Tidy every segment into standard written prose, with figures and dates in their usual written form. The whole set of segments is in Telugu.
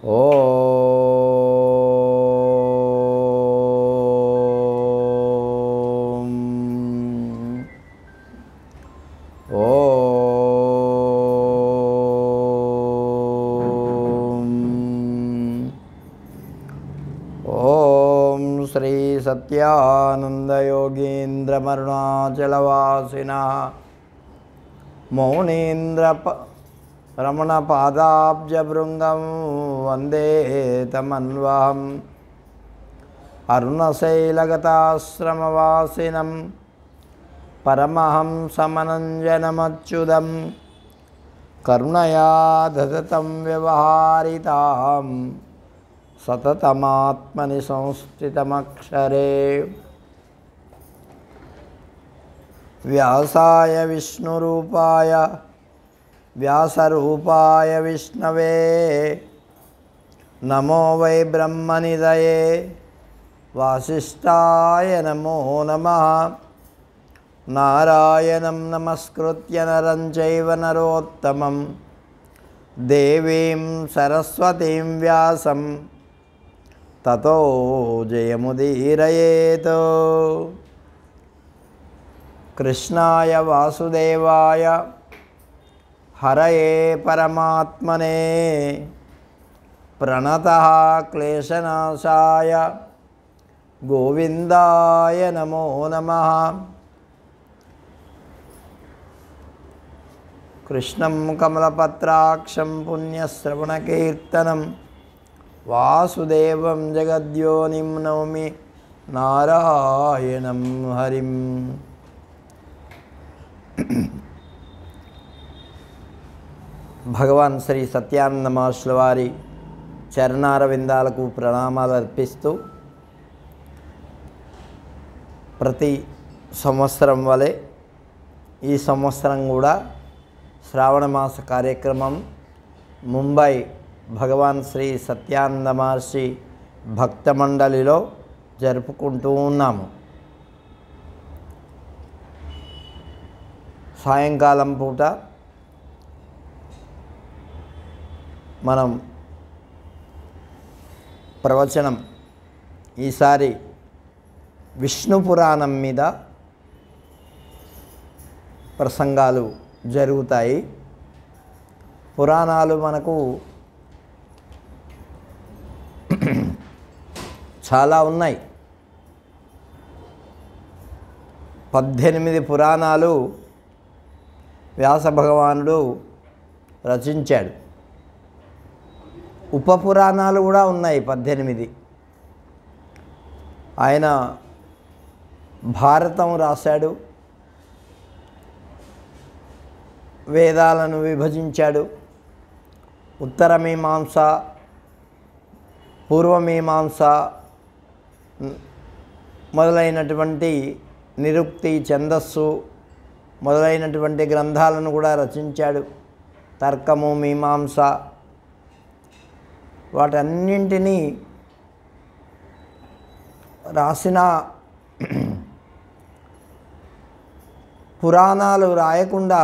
ఓం ఓం ఓం శ్రీ సత్యానందయోగీంద్రమరుణాచలవాసినః మౌనీంద్ర రమణ పాదాబ్జభృంగం వందే తమన్వహం అరుణశైలగతాశ్రమవాసినం పరమహంసమనంజనమచ్యుతం కరుణయా దదతం వ్యవహారితాం సతతమాత్మని సంస్థితమక్షరే వ్యాసాయ విష్ణురూపాయ వ్యాసరూపాయ విష్ణవే నమో వై బ్రహ్మనిధయే వాసిష్ఠాయ నమో నమః నారాయణం నమస్కృత్య నరం చైవ నరోత్తమం దేవీం సరస్వతీం వ్యాసం తతో జయముదీరయేత్. కృష్ణాయ వాసుదేవాయ హరయే పరమాత్మనే ప్రణతః క్లేశనాశాయ గోవిందాయ నమో నమః. కృష్ణం కమలపత్రాక్షం పుణ్యశ్రవణకీర్తనం వాసుదేవం జగద్యోనిం నౌమి నారాయణం హరిం. భగవాన్ శ్రీ సత్యానంద మహర్షుల వారి చరణారవిందాలకు ప్రణామాలు అర్పిస్తూ ప్రతి సంవత్సరం వలె ఈ సంవత్సరం కూడా శ్రావణ మాస కార్యక్రమం ముంబై భగవాన్ శ్రీ సత్యానంద మహర్షి భక్త మండలిలో జరుపుకుంటూ ఉన్నాము. సాయంకాలం పూట మనం ప్రవచనం ఈసారి విష్ణు పురాణం మీద ప్రసంగాలు జరుగుతాయి. పురాణాలు మనకు చాలా ఉన్నాయి. 18 పురాణాలు వ్యాస భగవానుడు రచించాడు. ఉపపురాణాలు కూడా ఉన్నాయి 18. ఆయన భారతం రాశాడు, వేదాలను విభజించాడు. ఉత్తరమీమాంస, పూర్వమీమాంస మొదలైనటువంటి నిరుక్తి, ఛందస్సు మొదలైనటువంటి గ్రంథాలను కూడా రచించాడు. తర్కము, మీమాంస వాటన్నింటినీ రాసిన పురాణాలు రాయకుండా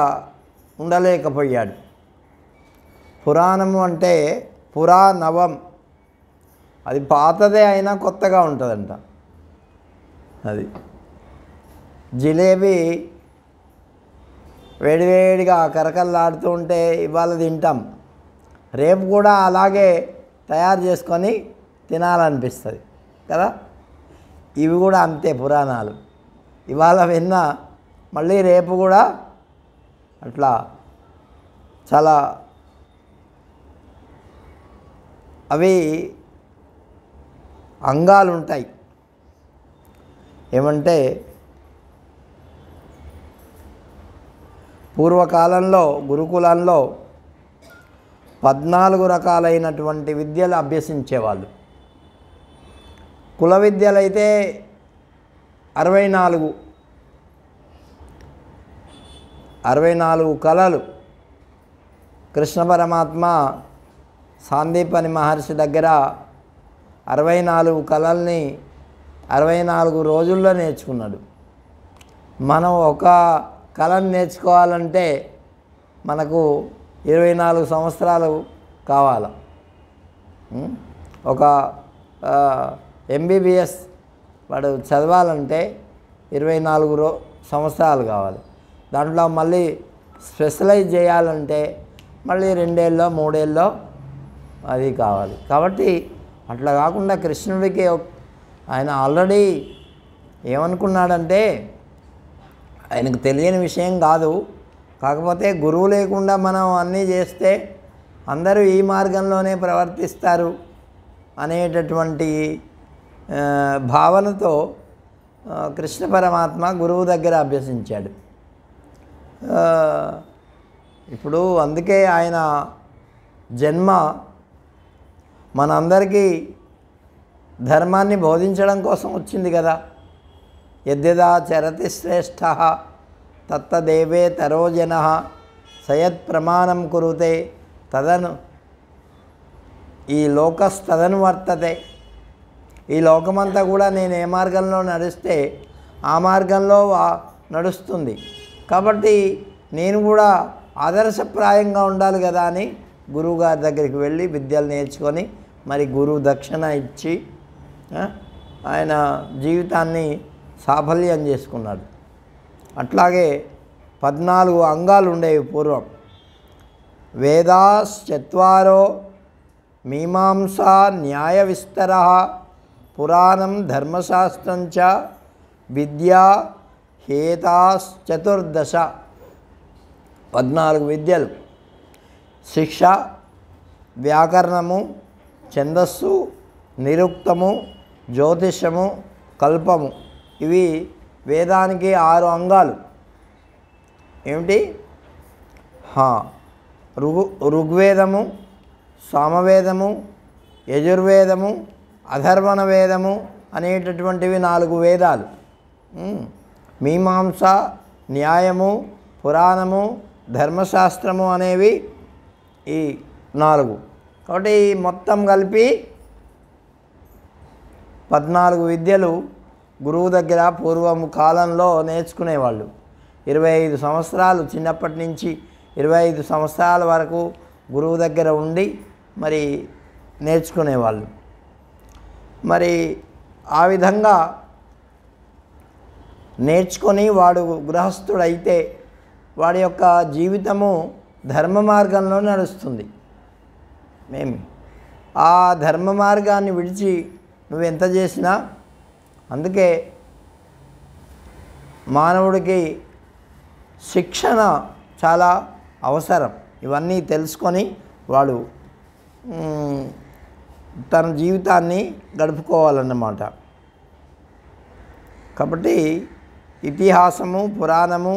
ఉండలేకపోయాడు. పురాణము అంటే పురానవం, అది పాతదే అయినా కొత్తగా ఉంటుందంట. అది జిలేబీ వేడివేడిగా కరకల్లాడుతూ ఉంటే ఇవాళ తింటాం, రేపు కూడా అలాగే తయారు చేసుకొని తినాలనిపిస్తుంది కదా. ఇవి కూడా అంతే పురాణాలు. ఇవాళ విన్నా మళ్ళీ రేపు కూడా అట్లా చాలా అవి అంగాలు ఉంటాయి. ఏమంటే పూర్వకాలంలో గురుకులంలో 14 రకాలైనటువంటి విద్యలు అభ్యసించేవాళ్ళు. కుల విద్యలైతే 64 కళలు. కృష్ణ పరమాత్మ సాందీపని మహర్షి దగ్గర 64 కళల్ని 64 రోజుల్లో నేర్చుకున్నాడు. మనం ఒక కళను నేర్చుకోవాలంటే మనకు 24 సంవత్సరాలు కావాలి. ఒక ఎంబీబీఎస్ వాడు చదవాలంటే 24 సంవత్సరాలు కావాలి. దాంట్లో మళ్ళీ స్పెషలైజ్ చేయాలంటే మళ్ళీ 2 ఏళ్ళో 3 ఏళ్ళో అది కావాలి. కాబట్టి అట్లా కాకుండా కృష్ణుడికి ఆయన ఆల్రెడీ ఏమనుకున్నాడంటే ఆయనకు తెలియని విషయం కాదు, కాకపోతే గురువు లేకుండా మనం అన్నీ చేస్తే అందరూ ఈ మార్గంలోనే ప్రవర్తిస్తారు అనేటటువంటి భావనతో కృష్ణ పరమాత్మ గురువు దగ్గర అభ్యసించాడు. ఇప్పుడు అందుకే ఆయన జన్మ మనందరికీ ధర్మాన్ని బోధించడం కోసం వచ్చింది కదా. యద్యదా చరతి శ్రేష్ఠ తత్తదేవే తరోజన సయత్ ప్రమాణం కురుతే తదను ఈ లోకస్తదను వర్తతే. ఈ లోకమంతా కూడా నేను ఏ మార్గంలో నడిస్తే ఆ మార్గంలో నడుస్తుంది. కాబట్టి నేను కూడా ఆదర్శప్రాయంగా ఉండాలి కదా అని గురువుగారి దగ్గరికి వెళ్ళి విద్యలు నేర్చుకొని మరి గురువు దక్షిణ ఇచ్చి ఆయన జీవితాన్ని సాఫల్యం చేసుకున్నాడు. అట్లాగే 14 అంగాలు ఉండేవి పూర్వం. వేదాశ్చత్వారో మీమాంసా న్యాయ విస్తర పురాణం ధర్మశాస్త్రంచ విద్యా హేతాశ్చతుర్దశ. 14 విద్యలు: శిక్ష, వ్యాకరణము, ఛందస్సు, నిరుక్తము, జ్యోతిషము, కల్పము. ఇవి వేదానికి 6 అంగాలు. ఏమిటి? ఋగ్వేదము, సామవేదము, యజుర్వేదము, అథర్వణ వేదము అనేటటువంటివి 4 వేదాలు. మీమాంస, న్యాయము, పురాణము, ధర్మశాస్త్రము అనేవి ఈ 4. కాబట్టి మొత్తం కలిపి 14 విద్యలు గురువు దగ్గర పూర్వం కాలంలో నేర్చుకునేవాళ్ళు. 25 సంవత్సరాలు చిన్నప్పటి నుంచి 25 సంవత్సరాల వరకు గురువు దగ్గర ఉండి మరి నేర్చుకునేవాళ్ళు. మరి ఆ విధంగా నేర్చుకొని వాడు గృహస్థుడైతే వాడి యొక్క జీవితము ధర్మ మార్గంలో నడుస్తుంది. ఆ ధర్మ మార్గాన్ని విడిచి నువ్వు ఎంత చేసినా, అందుకే మానవుడికి శిక్షణ చాలా అవసరం. ఇవన్నీ తెలుసుకొని వాడు తన జీవితాన్ని గడుపుకోవాలన్నమాట. కాబట్టి ఇతిహాసము, పురాణము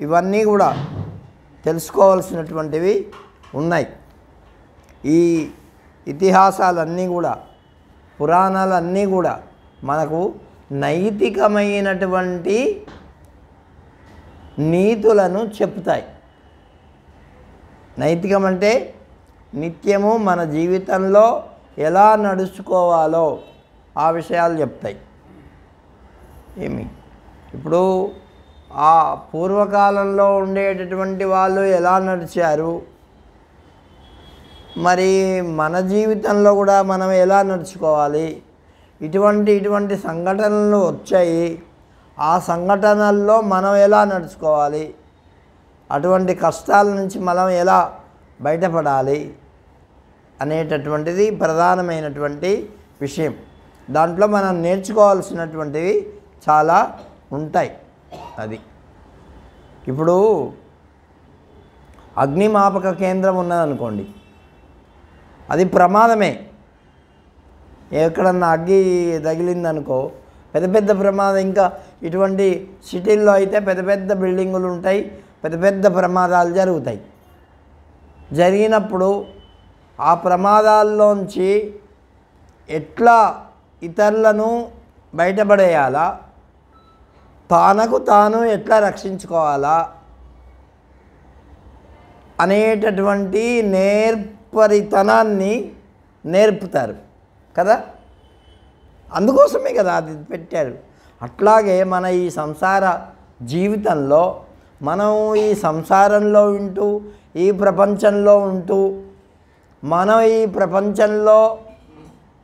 ఇవన్నీ కూడా తెలుసుకోవాల్సినటువంటివి ఉన్నాయి. ఈ ఇతిహాసాలన్నీ కూడా, పురాణాలన్నీ కూడా మనకు నైతికమైనటువంటి నీతులను చెప్తాయి. నైతికం అంటే నిత్యము మన జీవితంలో ఎలా నడుచుకోవాలో ఆ విషయాలు చెప్తాయి. ఇప్పుడు ఆ పూర్వకాలంలో ఉండేటటువంటి వాళ్ళు ఎలా నడిచారు, మరి మన జీవితంలో కూడా మనం ఎలా నడుచుకోవాలి, ఇటువంటి సంఘటనలు వచ్చాయి, ఆ సంఘటనల్లో మనం ఎలా నడుచుకోవాలి, అటువంటి కష్టాల నుంచి మనం ఎలా బయటపడాలి అనేటటువంటిది ప్రధానమైనటువంటి విషయం. దాంట్లో మనం నేర్చుకోవాల్సినటువంటివి చాలా ఉంటాయి. అది ఇప్పుడు అగ్నిమాపక కేంద్రం ఉన్నదనుకోండి, అది ప్రమాదమే. ఎక్కడన్నా అగ్గి తగిలిందనుకో పెద్ద పెద్ద ప్రమాదం. ఇంకా ఇటువంటి సిటీల్లో అయితే పెద్ద పెద్ద బిల్డింగులు ఉంటాయి, పెద్ద పెద్ద ప్రమాదాలు జరుగుతాయి. జరిగినప్పుడు ఆ ప్రమాదాల్లోంచి ఎట్లా ఇతరులను బయటపడేయాలా, తనకు తాను ఎట్లా రక్షించుకోవాలా అనేటటువంటి నేర్పరితనాన్ని నేర్పుతారు కదా. అందుకోసమే కదా అది పెట్టారు. అట్లాగే మన ఈ సంసార జీవితంలో మనం ఈ సంసారంలో ఉంటూ, ఈ ప్రపంచంలో ఉంటూ, మనం ఈ ప్రపంచంలో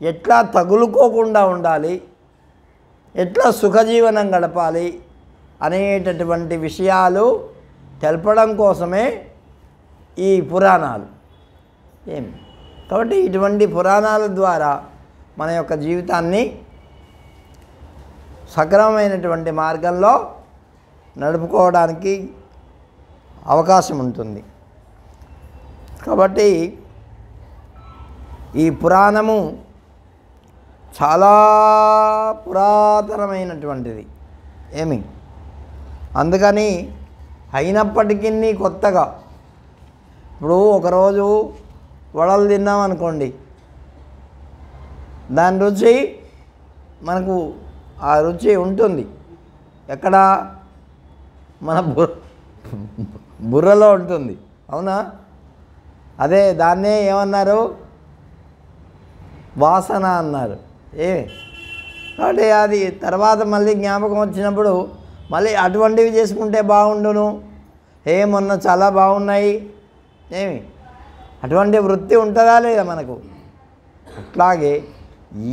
ఎట్లా తగులుకోకుండా ఉండాలి, ఎట్లా సుఖజీవనం గడపాలి అనేటటువంటి విషయాలు తెలపడం కోసమే ఈ పురాణాలు. కాబట్టి ఇటువంటి పురాణాల ద్వారా మన యొక్క జీవితాన్ని సక్రమమైనటువంటి మార్గంలో నడుపుకోవడానికి అవకాశం ఉంటుంది. కాబట్టి ఈ పురాణము చాలా పురాతనమైనటువంటిది. అందుకని అయినప్పటికీ కొత్తగా, ఇప్పుడు ఒకరోజు వడలు తిన్నాం అనుకోండి, దాని రుచి మనకు ఆ రుచి ఉంటుంది ఎక్కడ, మన బుర్రలో ఉంటుంది. అవునా? అదే దాన్నే ఏమన్నారు, వాసన అన్నారు. కాబట్టి అది తర్వాత మళ్ళీ జ్ఞాపకం వచ్చినప్పుడు మళ్ళీ అటువంటివి చేసుకుంటే బాగుండును, మొన్న చాలా బాగున్నాయి, అటువంటి వృత్తి ఉంటుందా లేదా మనకు? అట్లాగే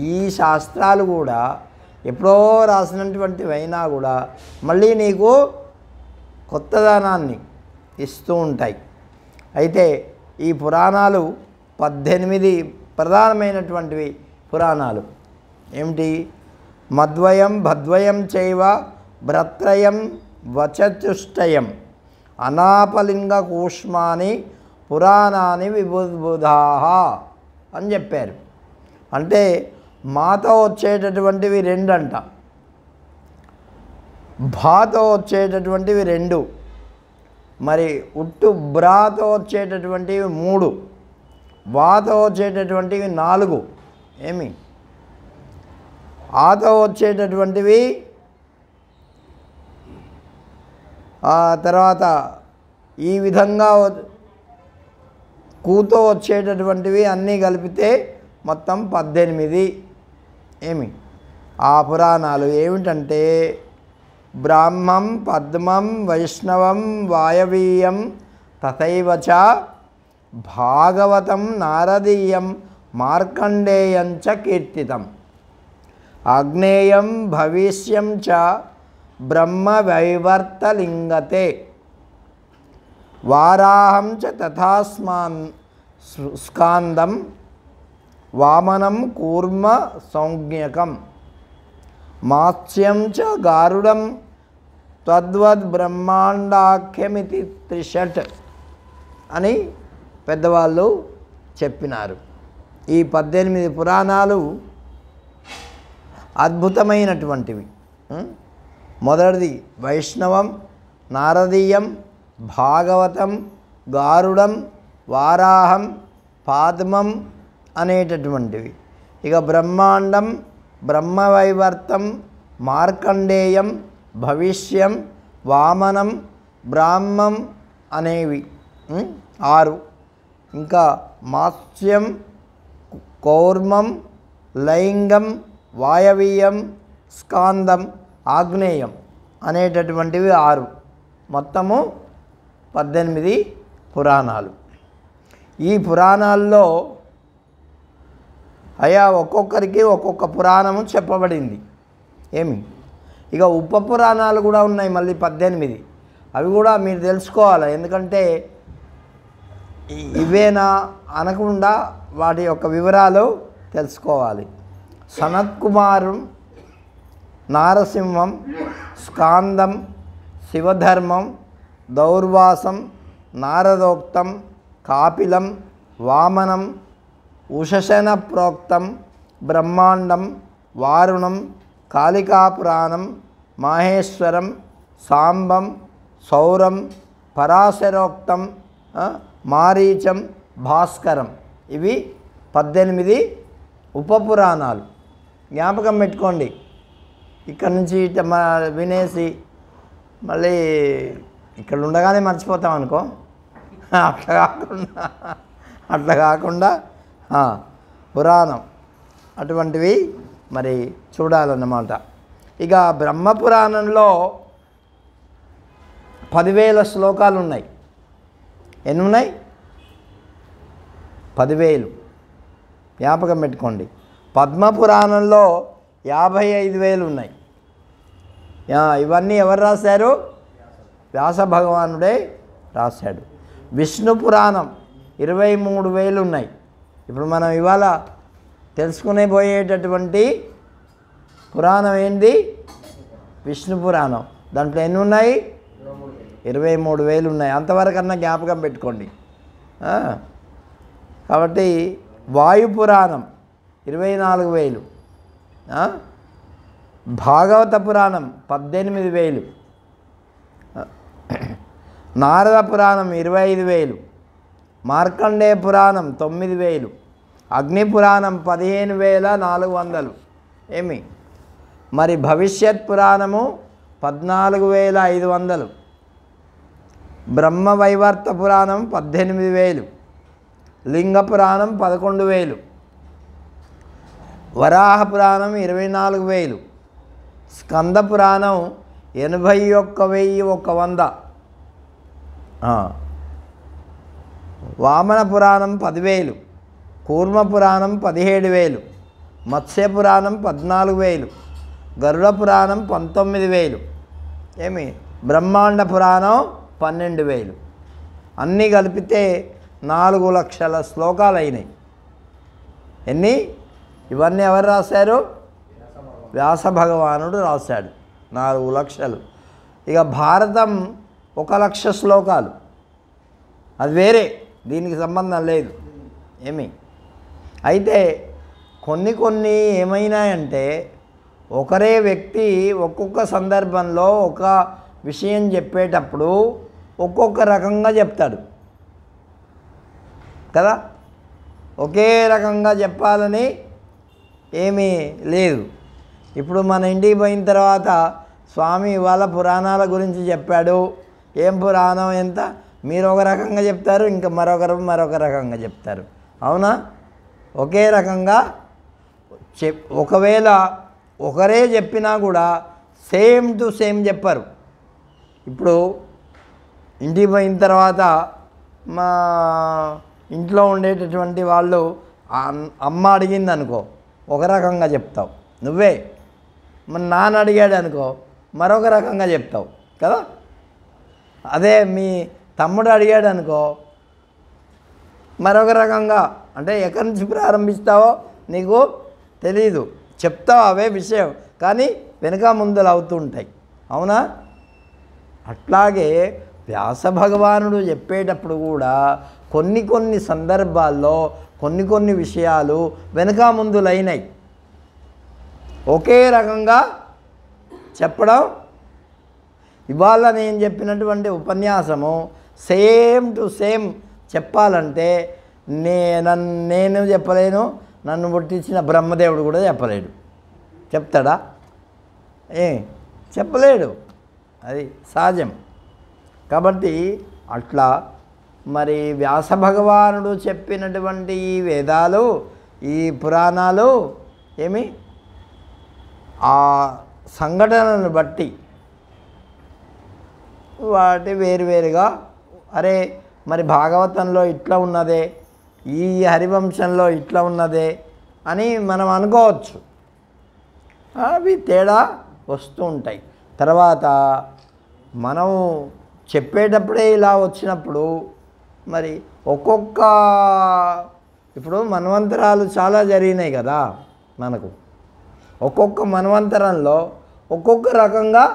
ఈ శాస్త్రాలు కూడా ఎప్పుడో రాసినటువంటివి అయినా కూడా మళ్ళీ నీకు కొత్తదనాన్ని ఇస్తూ ఉంటాయి. అయితే ఈ పురాణాలు 18 ప్రధానమైనటువంటివి పురాణాలు. ఏమిటి? మద్వయం భద్వయం చైవ భ్రత్రయం వచతుష్టయం అనాపలింగ కూష్మాని పురాణాని విబుద్బుధాః అని చెప్పారు. అంటే మాతో వచ్చేటటువంటివి 2 అంట, భాతో వచ్చేటటువంటివి 2, మరి ఉట్టు బ్రాతో వచ్చేటటువంటివి 3, వాతో వచ్చేటటువంటివి 4, ఆతో వచ్చేటటువంటివి, తర్వాత ఈ విధంగా కూతో వచ్చేటటువంటివి అన్నీ కలిపితే మొత్తం 18. ఆ పురాణాలు ఏమిటంటే బ్రాహ్మం, పద్మం, వైష్ణవం, వాయవీయం, తథైవ చ భాగవతం, నారదీయం, మార్కండేయం చ కీర్తితం, ఆగ్నేయం భవిష్యం చ బ్రహ్మ వైవర్తలింగతే, వారాహం చ తథాస్మాన్ స్కాందం, వామనం కూర్మ సంజ్ఞకం, మాత్స్యం చ గారుడం, తద్వద్ బ్రహ్మాండాఖ్యమితి 3 అని పెద్దవాళ్ళు చెప్పినారు. ఈ 18 పురాణాలు అద్భుతమైనటువంటివి. మొదటిది వైష్ణవం, నారదీయం, భాగవతం, గారుడం, వారాహం, పాద్మం అనేటటువంటివి. ఇక బ్రహ్మాండం, బ్రహ్మవైవర్తం, మార్కండేయం, భవిష్యం, వామనం, బ్రాహ్మం అనేవి 6. ఇంకా మాత్స్యం, కౌర్మం, లైంగం, వాయవీయం, స్కాందం, ఆగ్నేయం అనేటటువంటివి 6. మొత్తము 18 పురాణాలు. ఈ పురాణాల్లో ఒక్కొక్కరికి ఒక్కొక్క పురాణము చెప్పబడింది. ఇక ఉప పురాణాలు కూడా ఉన్నాయి మళ్ళీ 18. అవి కూడా మీరు తెలుసుకోవాలి. ఎందుకంటే ఇవేనా అనకుండా వాటి యొక్క వివరాలు తెలుసుకోవాలి. సనత్కుమారం, నారసింహం, స్కాందం, శివధర్మం, దౌర్వాసం, నారదోక్తం, కాపిలం, వామనం, ఉషశన ప్రోక్తం, బ్రహ్మాండం, వారుణం, కాళికాపురాణం, మాహేశ్వరం, సాంబం, సౌరం, పరాశరోక్తం, మారీచం, భాస్కరం. ఇవి 18 ఉపపురాణాలు. జ్ఞాపకం పెట్టుకోండి. ఇక్కడ నుంచి వినేసి మళ్ళీ ఇక్కడ ఉండగానే మర్చిపోతాం అనుకో. అట్లా కాకుండా పురాణం అటువంటివి మరి చూడాలన్నమాట. ఇక బ్రహ్మపురాణంలో 10,000 శ్లోకాలు ఉన్నాయి. ఎన్ని ఉన్నాయి? 10,000. జ్ఞాపకం పెట్టుకోండి. పద్మపురాణంలో 55,000 ఉన్నాయి. ఇవన్నీ ఎవరు రాశారు? వ్యాస భగవానుడే రాశాడు. విష్ణు పురాణం 23,000 ఉన్నాయి. ఇప్పుడు మనం ఇవాళ తెలుసుకునే పోయేటటువంటి పురాణం ఏంటి? విష్ణు పురాణం. దాంట్లో ఎన్ని ఉన్నాయి? 23,000 ఉన్నాయి. అంతవరకన్నా జ్ఞాపకం పెట్టుకోండి. కాబట్టి వాయు పురాణం 24,000, భాగవత పురాణం 18,000, నారద పురాణం 25,000, మార్కండేయ పురాణం 9,000, అగ్ని పురాణం 15,400. ఏమి మరి భవిష్యత్ పురాణము 14,500, బ్రహ్మవైవర్త పురాణం 18,000, లింగ పురాణం 11,000, వరాహ పురాణం 24,000, స్కంద పురాణం 81,100, వామన పురాణం 10,000, కూర్మ పురాణం 17,000, మత్స్య పురాణం 14,000, గరుడ పురాణం 19,000. ఏమి బ్రహ్మాండ పురాణం 12,000. అన్నీ కలిపితే 4 లక్షల శ్లోకాలు అయినాయి. ఎన్ని? ఇవన్నీ ఎవరు రాశారు? వ్యాస భగవానుడు రాశాడు. 4 లక్షలు. ఇక భారతం 1,00,000 శ్లోకాలు. అది వేరే, దీనికి సంబంధం లేదు. ఏమి అయితే కొన్ని ఏమైనాయంటే ఒకరే వ్యక్తి ఒక్కొక్క సందర్భంలో ఒక విషయం చెప్పేటప్పుడు ఒక్కొక్క రకంగా చెప్తాడు కదా. ఒకే రకంగా చెప్పాలని ఏమీ లేదు. ఇప్పుడు మన ఇంటికి పోయిన తర్వాత స్వామి ఇవాళ పురాణాల గురించి చెప్పాడు. ఏం పురాణం ఎంత? మీరు ఒక రకంగా చెప్తారు, ఇంకా మరొక రకంగా చెప్తారు. అవునా? ఒకే రకంగా ఒకవేళ ఒకరే చెప్పినా కూడా సేమ్ టు సేమ్ చెప్పరు. ఇప్పుడు ఇంటికి పోయిన తర్వాత మా ఇంట్లో ఉండేటటువంటి వాళ్ళు అమ్మ అడిగింది అనుకో ఒక రకంగా చెప్తావు నువ్వే. మన నాన్న అడిగాడు అనుకో మరొక రకంగా చెప్తావు కదా. అదే మీ తమ్ముడు అడిగాడు అనుకో మరొక రకంగా, అంటే ఎక్కడి నుంచి ప్రారంభిస్తావో నీకు తెలీదు, చెప్తావు అవే విషయం, కానీ వెనక ముందలు అవుతూ ఉంటాయి. అవునా? అట్లాగే వ్యాస భగవానుడు చెప్పేటప్పుడు కూడా కొన్ని సందర్భాల్లో కొన్ని విషయాలు వెనక ముందులైనాయి. ఒకే రకంగా చెప్పడం. ఇవాళ నేను చెప్పినటువంటి ఉపన్యాసము సేమ్ టు సేమ్ చెప్పాలంటే నేను చెప్పలేను, నన్ను పుట్టించిన బ్రహ్మదేవుడు కూడా చెప్పలేడు. చెప్తాడా? చెప్పలేడు. అది సహజం. కాబట్టి అట్లా మరి వ్యాస భగవానుడు చెప్పినటువంటి ఈ వేదాలు, ఈ పురాణాలు ఏమి ఆ సంఘటనలను బట్టి వాటి వేరువేరుగా, అరే మరి భాగవతంలో ఇట్లా ఉన్నదే, ఈ హరివంశంలో ఇట్లా ఉన్నదే అని మనం అనుకోవచ్చు. అవి తేడా వస్తూ ఉంటాయి. తర్వాత మనం చెప్పేటప్పుడే ఇలా వచ్చినప్పుడు మరి ఇప్పుడు మన్వంతరాలు చాలా జరిగినాయి కదా మనకు. ఒక్కొక్క మన్వంతరంలో ఒక్కొక్క రకంగా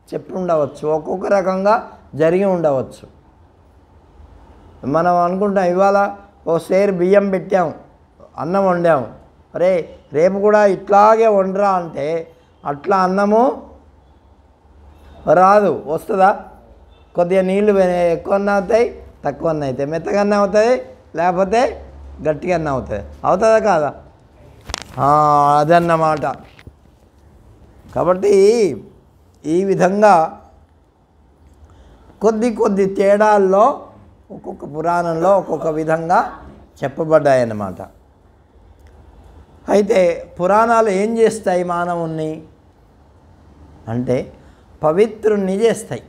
చెప్పి ఉండవచ్చు, ఒక్కొక్క రకంగా జరిగి ఉండవచ్చు. మనం అనుకుంటాం ఇవాళ ఓ సేరు బియ్యం పెట్టాం, అన్నం వండాం, అరే రేపు కూడా ఇట్లాగే వండరా అంటే అట్లా అన్నము రాదు. వస్తుందా? కొద్దిగా నీళ్ళు ఎక్కువన్నా అవుతాయి, తక్కువన్నా అవుతాయి, మెత్తగన్నా అవుతుంది, లేకపోతే గట్టిగా అవుతుంది. అవుతుందా కాదా? అదన్నమాట. కాబట్టి ఈ విధంగా కొద్ది తేడాల్లో ఒక్కొక్క పురాణంలో ఒక్కొక్క విధంగా చెప్పబడ్డాయన్నమాట. అయితే పురాణాలు ఏం చేస్తాయి మానవుణ్ణి అంటే పవిత్రుణ్ణి చేస్తాయి.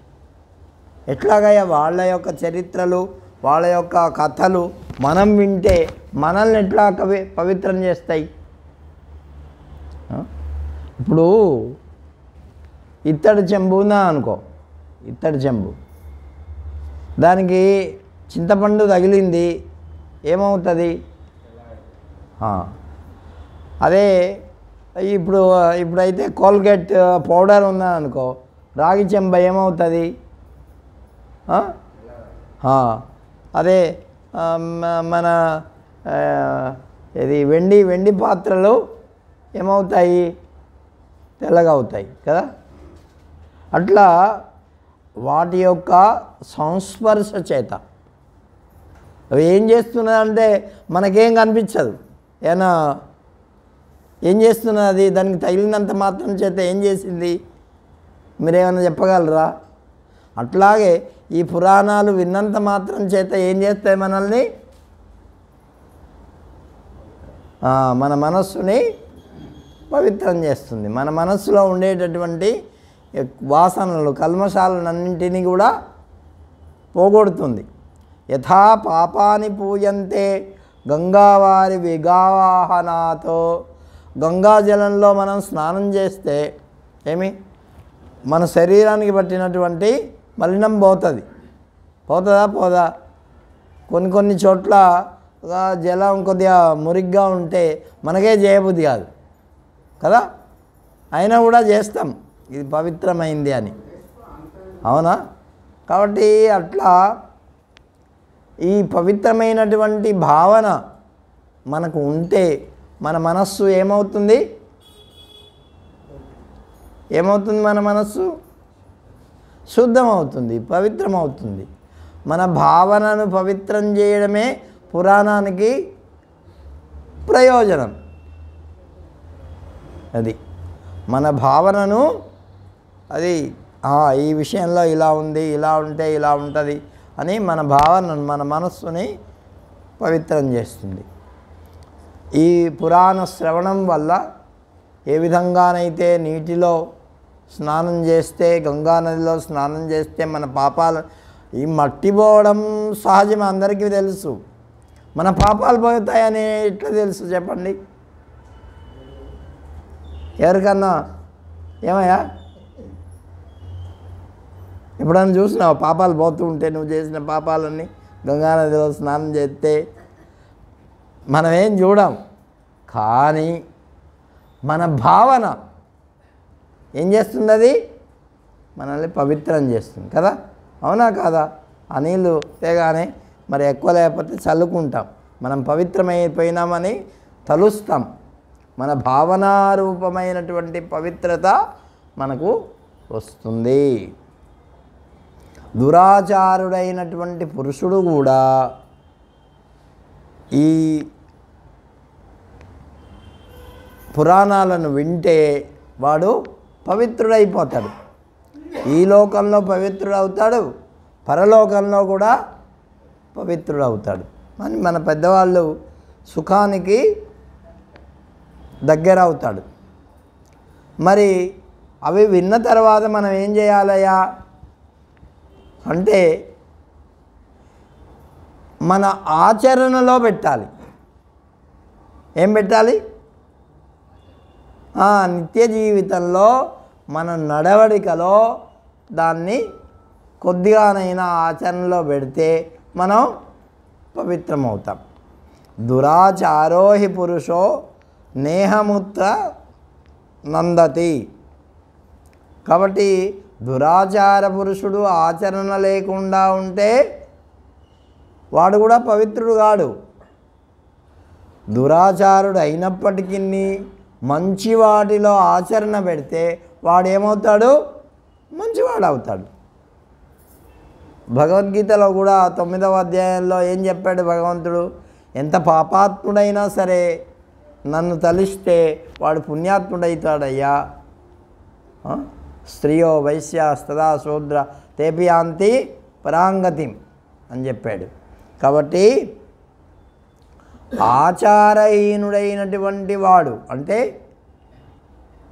ఎట్లాగయ్యా? వాళ్ళ యొక్క చరిత్రలు, వాళ్ళ యొక్క కథలు మనం వింటే మనల్ని ఎట్లా పవిత్రం చేస్తాయి? ఇప్పుడు ఇత్తడి చెంబు ఉందా అనుకో, ఇత్తడి చెంబు, దానికి చింతపండు తగిలింది, ఏమవుతుంది? అదే ఇప్పుడైతే కోల్గేట్ పౌడర్ ఉందా అనుకో, రాగి చెంబ ఏమవుతుంది? అదే మన ఇది వెండి పాత్రలు ఏమవుతాయి? తెల్లగా అవుతాయి కదా. అట్లా వాటి యొక్క సంస్పర్శ చేత అవి ఏం చేస్తున్నదంటే మనకేం కనిపించదు. ఏం చేస్తున్నది అది? దానికి తగిలినంత మాత్రం చేత ఏం చేసింది? మీరేమైనా చెప్పగలరా? అట్లాగే ఈ పురాణాలు విన్నంత మాత్రం చేత ఏం చేస్తాయి? మనల్ని, మన మనస్సుని పవిత్రం చేస్తుంది. మన మనస్సులో ఉండేటటువంటి వాసనలు, కల్మషాలన్నింటినీ కూడా పోగొడుతుంది. యథా పాపాని పూయంతే గంగావారి విగావాహనాతో, గంగాజలంలో మనం స్నానం చేస్తే మన శరీరానికి పట్టినటువంటి మలినం పోతుందా? పోదా? కొన్ని చోట్ల జలం కొద్దిగా మురిగ్గా ఉంటే మనకే చేయబుద్ధి కాదు కదా, అయినా కూడా చేస్తాం ఇది పవిత్రమైంది అని, అవునా? కాబట్టి అట్లా ఈ పవిత్రమైనటువంటి భావన మనకు ఉంటే మన మనస్సు ఏమవుతుంది? మన మనస్సు శుద్ధమవుతుంది, పవిత్రమవుతుంది. మన భావనను పవిత్రం చేయడమే పురాణానికి ప్రయోజనం. అది మన భావనను, అది ఈ విషయంలో ఇలా ఉంది, ఇలా ఉంటే ఇలా ఉంటుంది అని మన భావనను, మన మనస్సుని పవిత్రం చేస్తుంది. ఈ పురాణ శ్రవణం వల్ల ఏ విధంగానైతే నీటిలో స్నానం చేస్తే, గంగానదిలో స్నానం చేస్తే మన పాపాలు, ఈ మట్టి పోవడం సహజం, అందరికీ తెలుసు. మన పాపాలు పోతాయని ఎట్లా తెలుసు చెప్పండి? ఎవరికన్నా ఏమయ్యా ఎప్పుడన్నా చూసినావు పాపాలు పోతూ ఉంటే? నువ్వు చేసిన పాపాలన్నీ గంగానదిలో స్నానం చేస్తే మనమేం చూడం, కానీ మన భావన ఏం చేస్తుంది? అది మనల్ని పవిత్రం చేస్తుంది కదా, అవునా కాదా? ఆ నీళ్ళు తేగానే మరి ఎక్కువ లేకపోతే చల్లుకుంటాం, మనం పవిత్రమైపోయినామని తలుస్తాం. మన భావనారూపమైనటువంటి పవిత్రత మనకు వస్తుంది. దురాచారుడైనటువంటి పురుషుడు కూడా ఈ పురాణాలను వింటే వాడు పవిత్రుడైపోతాడు. ఈ లోకంలో పవిత్రుడవుతాడు, పరలోకంలో కూడా పవిత్రుడవుతాడు అని మన పెద్దవాళ్ళు సుఖానికి దగ్గర అవుతాడు. మరి అవి విన్న తర్వాత మనం ఏం చేయాలయ్యా అంటే మన ఆచరణలో పెట్టాలి. ఏం పెట్టాలి? నిత్య జీవితంలో మన నడవడికలో దాన్ని కొద్దిగానైనా ఆచరణలో పెడితే మనం పవిత్రమవుతాం. దురాచారోహి పురుషో నేహముత్ర నందతి. కాబట్టి దురాచార పురుషుడు ఆచరణ లేకుండా ఉంటే వాడు కూడా పవిత్రుడు కాడు. దురాచారుడు అయినప్పటికీ మంచి వాటిలో ఆచరణ పెడితే వాడు ఏమవుతాడు? మంచివాడు అవుతాడు. భగవద్గీతలో కూడా 9వ అధ్యాయంలో ఏం చెప్పాడు భగవంతుడు? ఎంత పాపాత్ముడైనా సరే నన్ను తలిస్తే వాడు పుణ్యాత్ముడవుతాడయ్యా. స్త్రియో వైశ్యాస్తదా శూద్ర తేపియాంతి పరాంగతిం అని చెప్పాడు. కాబట్టి ఆచారహీనుడైనటువంటి వాడు అంటే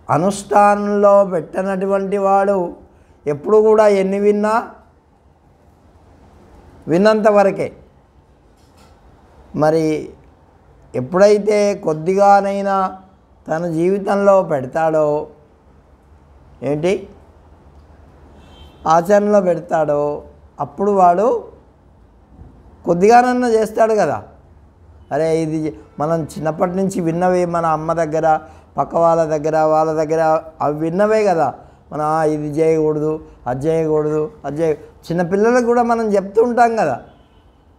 అనుష్ఠానంలో పెట్టనటువంటి వాడు ఎప్పుడు కూడా ఎన్ని విన్నంత వరకే. మరి ఎప్పుడైతే కొద్దిగానైనా తన జీవితంలో పెడతాడో, ఏంటి ఆచరణలో పెడతాడో, అప్పుడు వాడు కొద్దిగానన్నా చేస్తాడు కదా. అరే ఇది మనం చిన్నప్పటి నుంచి విన్నవే, మన అమ్మ దగ్గర, పక్క వాళ్ళ దగ్గర అవి విన్నవే కదా. మన ఇది చేయకూడదు, అది చేయకూడదు, చిన్నపిల్లలకు కూడా మనం చెప్తూ ఉంటాం కదా,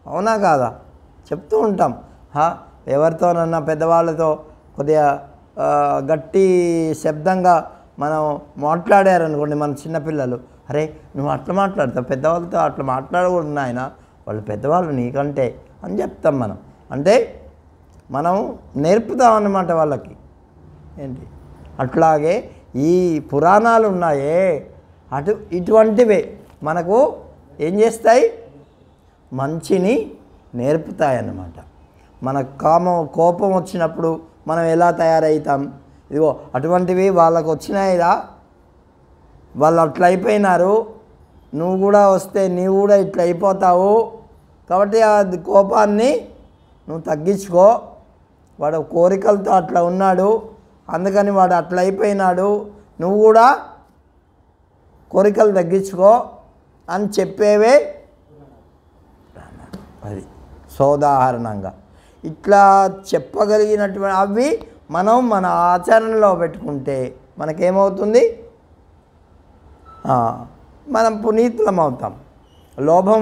అవునా కాదా? చెప్తూ ఉంటాం. ఎవరితోనన్నా పెద్దవాళ్ళతో కొద్దిగా గట్టి శబ్దంగా మనం మాట్లాడారనుకోండి మన చిన్నపిల్లలు, అరే నువ్వు అట్లా మాట్లాడతావు, పెద్దవాళ్ళతో అట్లా మాట్లాడకూడదు నాయన, వాళ్ళు పెద్దవాళ్ళు నీకంటే అని చెప్తాం మనం. అంటే మనం నేర్పుతాం అన్నమాట వాళ్ళకి. ఏంటి అట్లాగే ఈ పురాణాలు ఉన్నాయే ఇటువంటివే మనకు ఏం చేస్తాయి, మంచిని నేర్పుతాయి అన్నమాట. మన కోపం వచ్చినప్పుడు మనం ఎలా తయారవుతాం, ఇదిగో అటువంటివి వాళ్ళకు వచ్చినాయిరా, వాళ్ళు అట్లా అయిపోయినారు, నువ్వు కూడా వస్తే నీవు కూడా ఇట్లా అయిపోతావు, కాబట్టి ఆ కోపాన్ని నువ్వు తగ్గించుకో, వాడు కోరికలతో అట్లా ఉన్నాడు, అందుకని వాడు అట్లా అయిపోయినాడు, నువ్వు కూడా కోరికలు తగ్గించుకో అని చెప్పేవే అది సోదాహరణంగా. ఇట్లా చెప్పగలిగినటువంటి అవి మనం మన ఆచరణలో పెట్టుకుంటే మనకేమవుతుంది, మనం పునీతులం అవుతాం. లోభం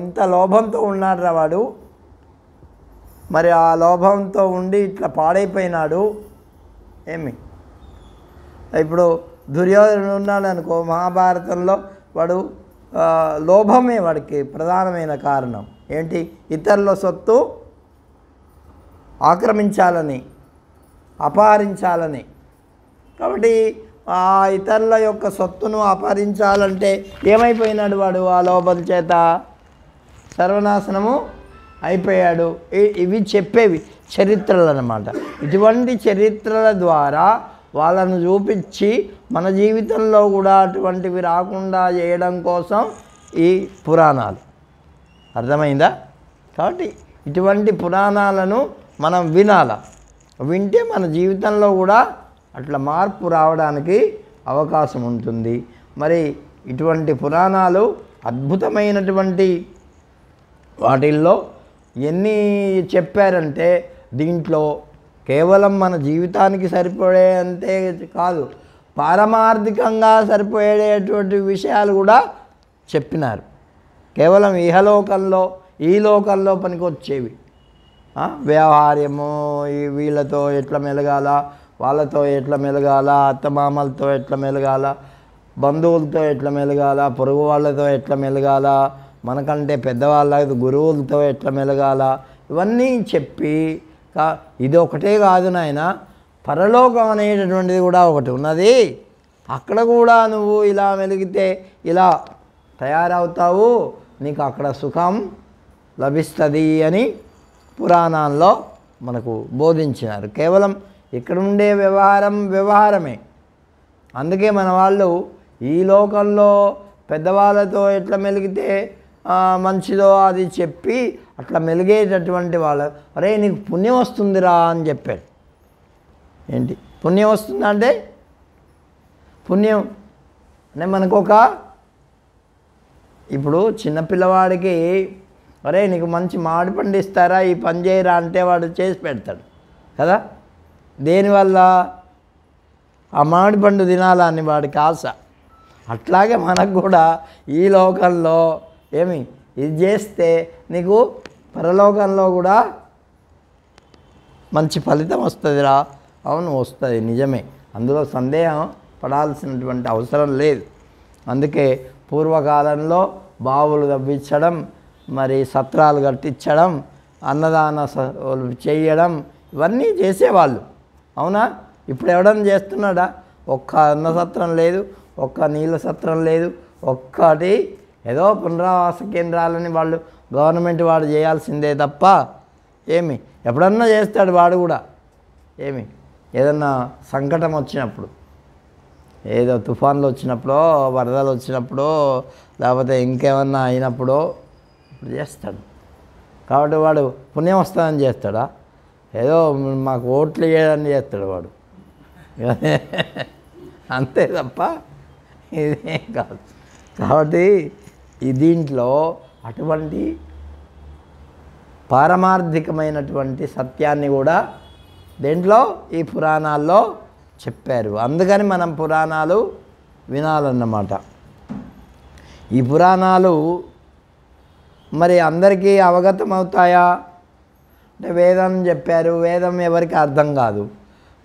ఇంత లోభంతో ఉన్నాడురా వాడు, మరి ఆ లోభంతో ఉండి ఇట్లా పాడైపోయినాడు. ఏమి ఇప్పుడు దుర్యోధనుడు ఉన్నాడు అనుకో, మహాభారతంలో వాడు లోభమే వాడికి ప్రధానమైన కారణం. ఏంటి, ఇతరుల సొత్తు ఆక్రమించాలని, అపహరించాలని. కాబట్టి ఆ ఇతరుల యొక్క సొత్తును అపహరించాలంటే ఏమైపోయినాడు వాడు, ఆ లోభం చేత సర్వనాశనము అయిపోయాడు. ఇవి చెప్పేవి చరిత్రలు అన్నమాట. ఇటువంటి చరిత్రల ద్వారా వాళ్ళను చూపించి మన జీవితంలో కూడా అటువంటివి రాకుండా చేయడం కోసం ఈ పురాణాలు. అర్థమైందా? కాబట్టి ఇటువంటి పురాణాలను మనం వింటే మన జీవితంలో కూడా అట్లా మార్పు రావడానికి అవకాశం ఉంటుంది. మరి ఇటువంటి పురాణాలు అద్భుతమైనటువంటి వాటిల్లో ఎన్ని చెప్పారంటే, దీంట్లో కేవలం మన జీవితానికి సరిపడే అంతే కాదు, పారమార్థికంగా సరిపోయేటువంటి విషయాలు కూడా చెప్పినారు. కేవలం ఈ లోకంలో పనికొచ్చేవి, వ్యవహార్యము, వీళ్ళతో ఎట్లా మెలగాల, వాళ్ళతో ఎట్లా మెలగాల, అత్తమామలతో ఎట్లా మెలగాల, బంధువులతో ఎట్లా మెలగాల, పొరుగు వాళ్ళతో ఎట్లా మెలగాల, మనకంటే పెద్దవాళ్ళ గురువులతో ఎట్లా మెలగాల, ఇవన్నీ చెప్పి ఇది ఒకటే కాదు నాయన, పరలోకం అనేటటువంటిది కూడా ఒకటి ఉన్నది, అక్కడ కూడా నువ్వు ఇలా మెలిగితే ఇలా తయారవుతావు, నీకు అక్కడ సుఖం లభిస్తుంది అని పురాణాల్లో మనకు బోధించినారు. కేవలం ఇక్కడ ఉండే వ్యవహారమే. అందుకే మన వాళ్ళు ఈ లోకంలో పెద్దవాళ్ళతో ఎట్లా మెలిగితే మంచిదో అది చెప్పి అట్లా మెలిగేటటువంటి వాళ్ళు, అరే నీకు పుణ్యం వస్తుందిరా అని చెప్పాడు. ఏంటి పుణ్యం వస్తుందా అంటే, పుణ్యం అంటే మనకు ఇప్పుడు చిన్నపిల్లవాడికి అరే నీకు మంచి మామిడి పండు ఇస్తారా, ఈ పని చేయరా అంటే వాడు చేసి పెడతాడు కదా. దేనివల్ల, ఆ మామిడి పండు తినాలని వాడికి ఆశ. అట్లాగే మనకు కూడా ఈ లోకంలో ఇది చేస్తే నీకు పరలోకంలో కూడా మంచి ఫలితం వస్తుందిరా. అవును వస్తుంది, నిజమే, అందులో సందేహం పడాల్సినటువంటి అవసరం లేదు. అందుకే పూర్వకాలంలో బావులు తవ్వించడం, మరి సత్రాలు కట్టించడం, అన్నదాన చేయడం, ఇవన్నీ చేసేవాళ్ళు. అవునా? ఇప్పుడు ఎవడన్నా చేస్తున్నాడా? ఒక్క అన్న సత్రం లేదు, ఒక్క నీళ్ళ సత్రం లేదు, ఒక్కటి ఏదో పునరావాస కేంద్రాలని వాళ్ళు గవర్నమెంట్ వాడు చేయాల్సిందే తప్ప ఎప్పుడన్నా చేస్తాడు వాడు కూడా. ఏదన్నా సంకటం వచ్చినప్పుడు, ఏదో తుఫాన్లు వచ్చినప్పుడో, వరదలు వచ్చినప్పుడో, లేకపోతే ఇంకేమన్నా అయినప్పుడో చేస్తాడు. కాబట్టి వాడు పుణ్యం వస్తుందని చేస్తాడా? ఏదో మాకు ఓట్లు వేయడానికి చేస్తాడు వాడు. అంతే తప్ప ఇదేం కాదు. కాబట్టి ఈ దీంట్లో అటువంటి పారమార్థికమైనటువంటి సత్యాన్ని కూడా దేంట్లో ఈ పురాణాల్లో చెప్పారు. అందుకని మనం పురాణాలు వినాలన్నమాట. ఈ పురాణాలు మరి అందరికీ అవగతం అవుతాయా అంటే వేదం చెప్పారు, వేదం ఎవరికి అర్థం కాదు.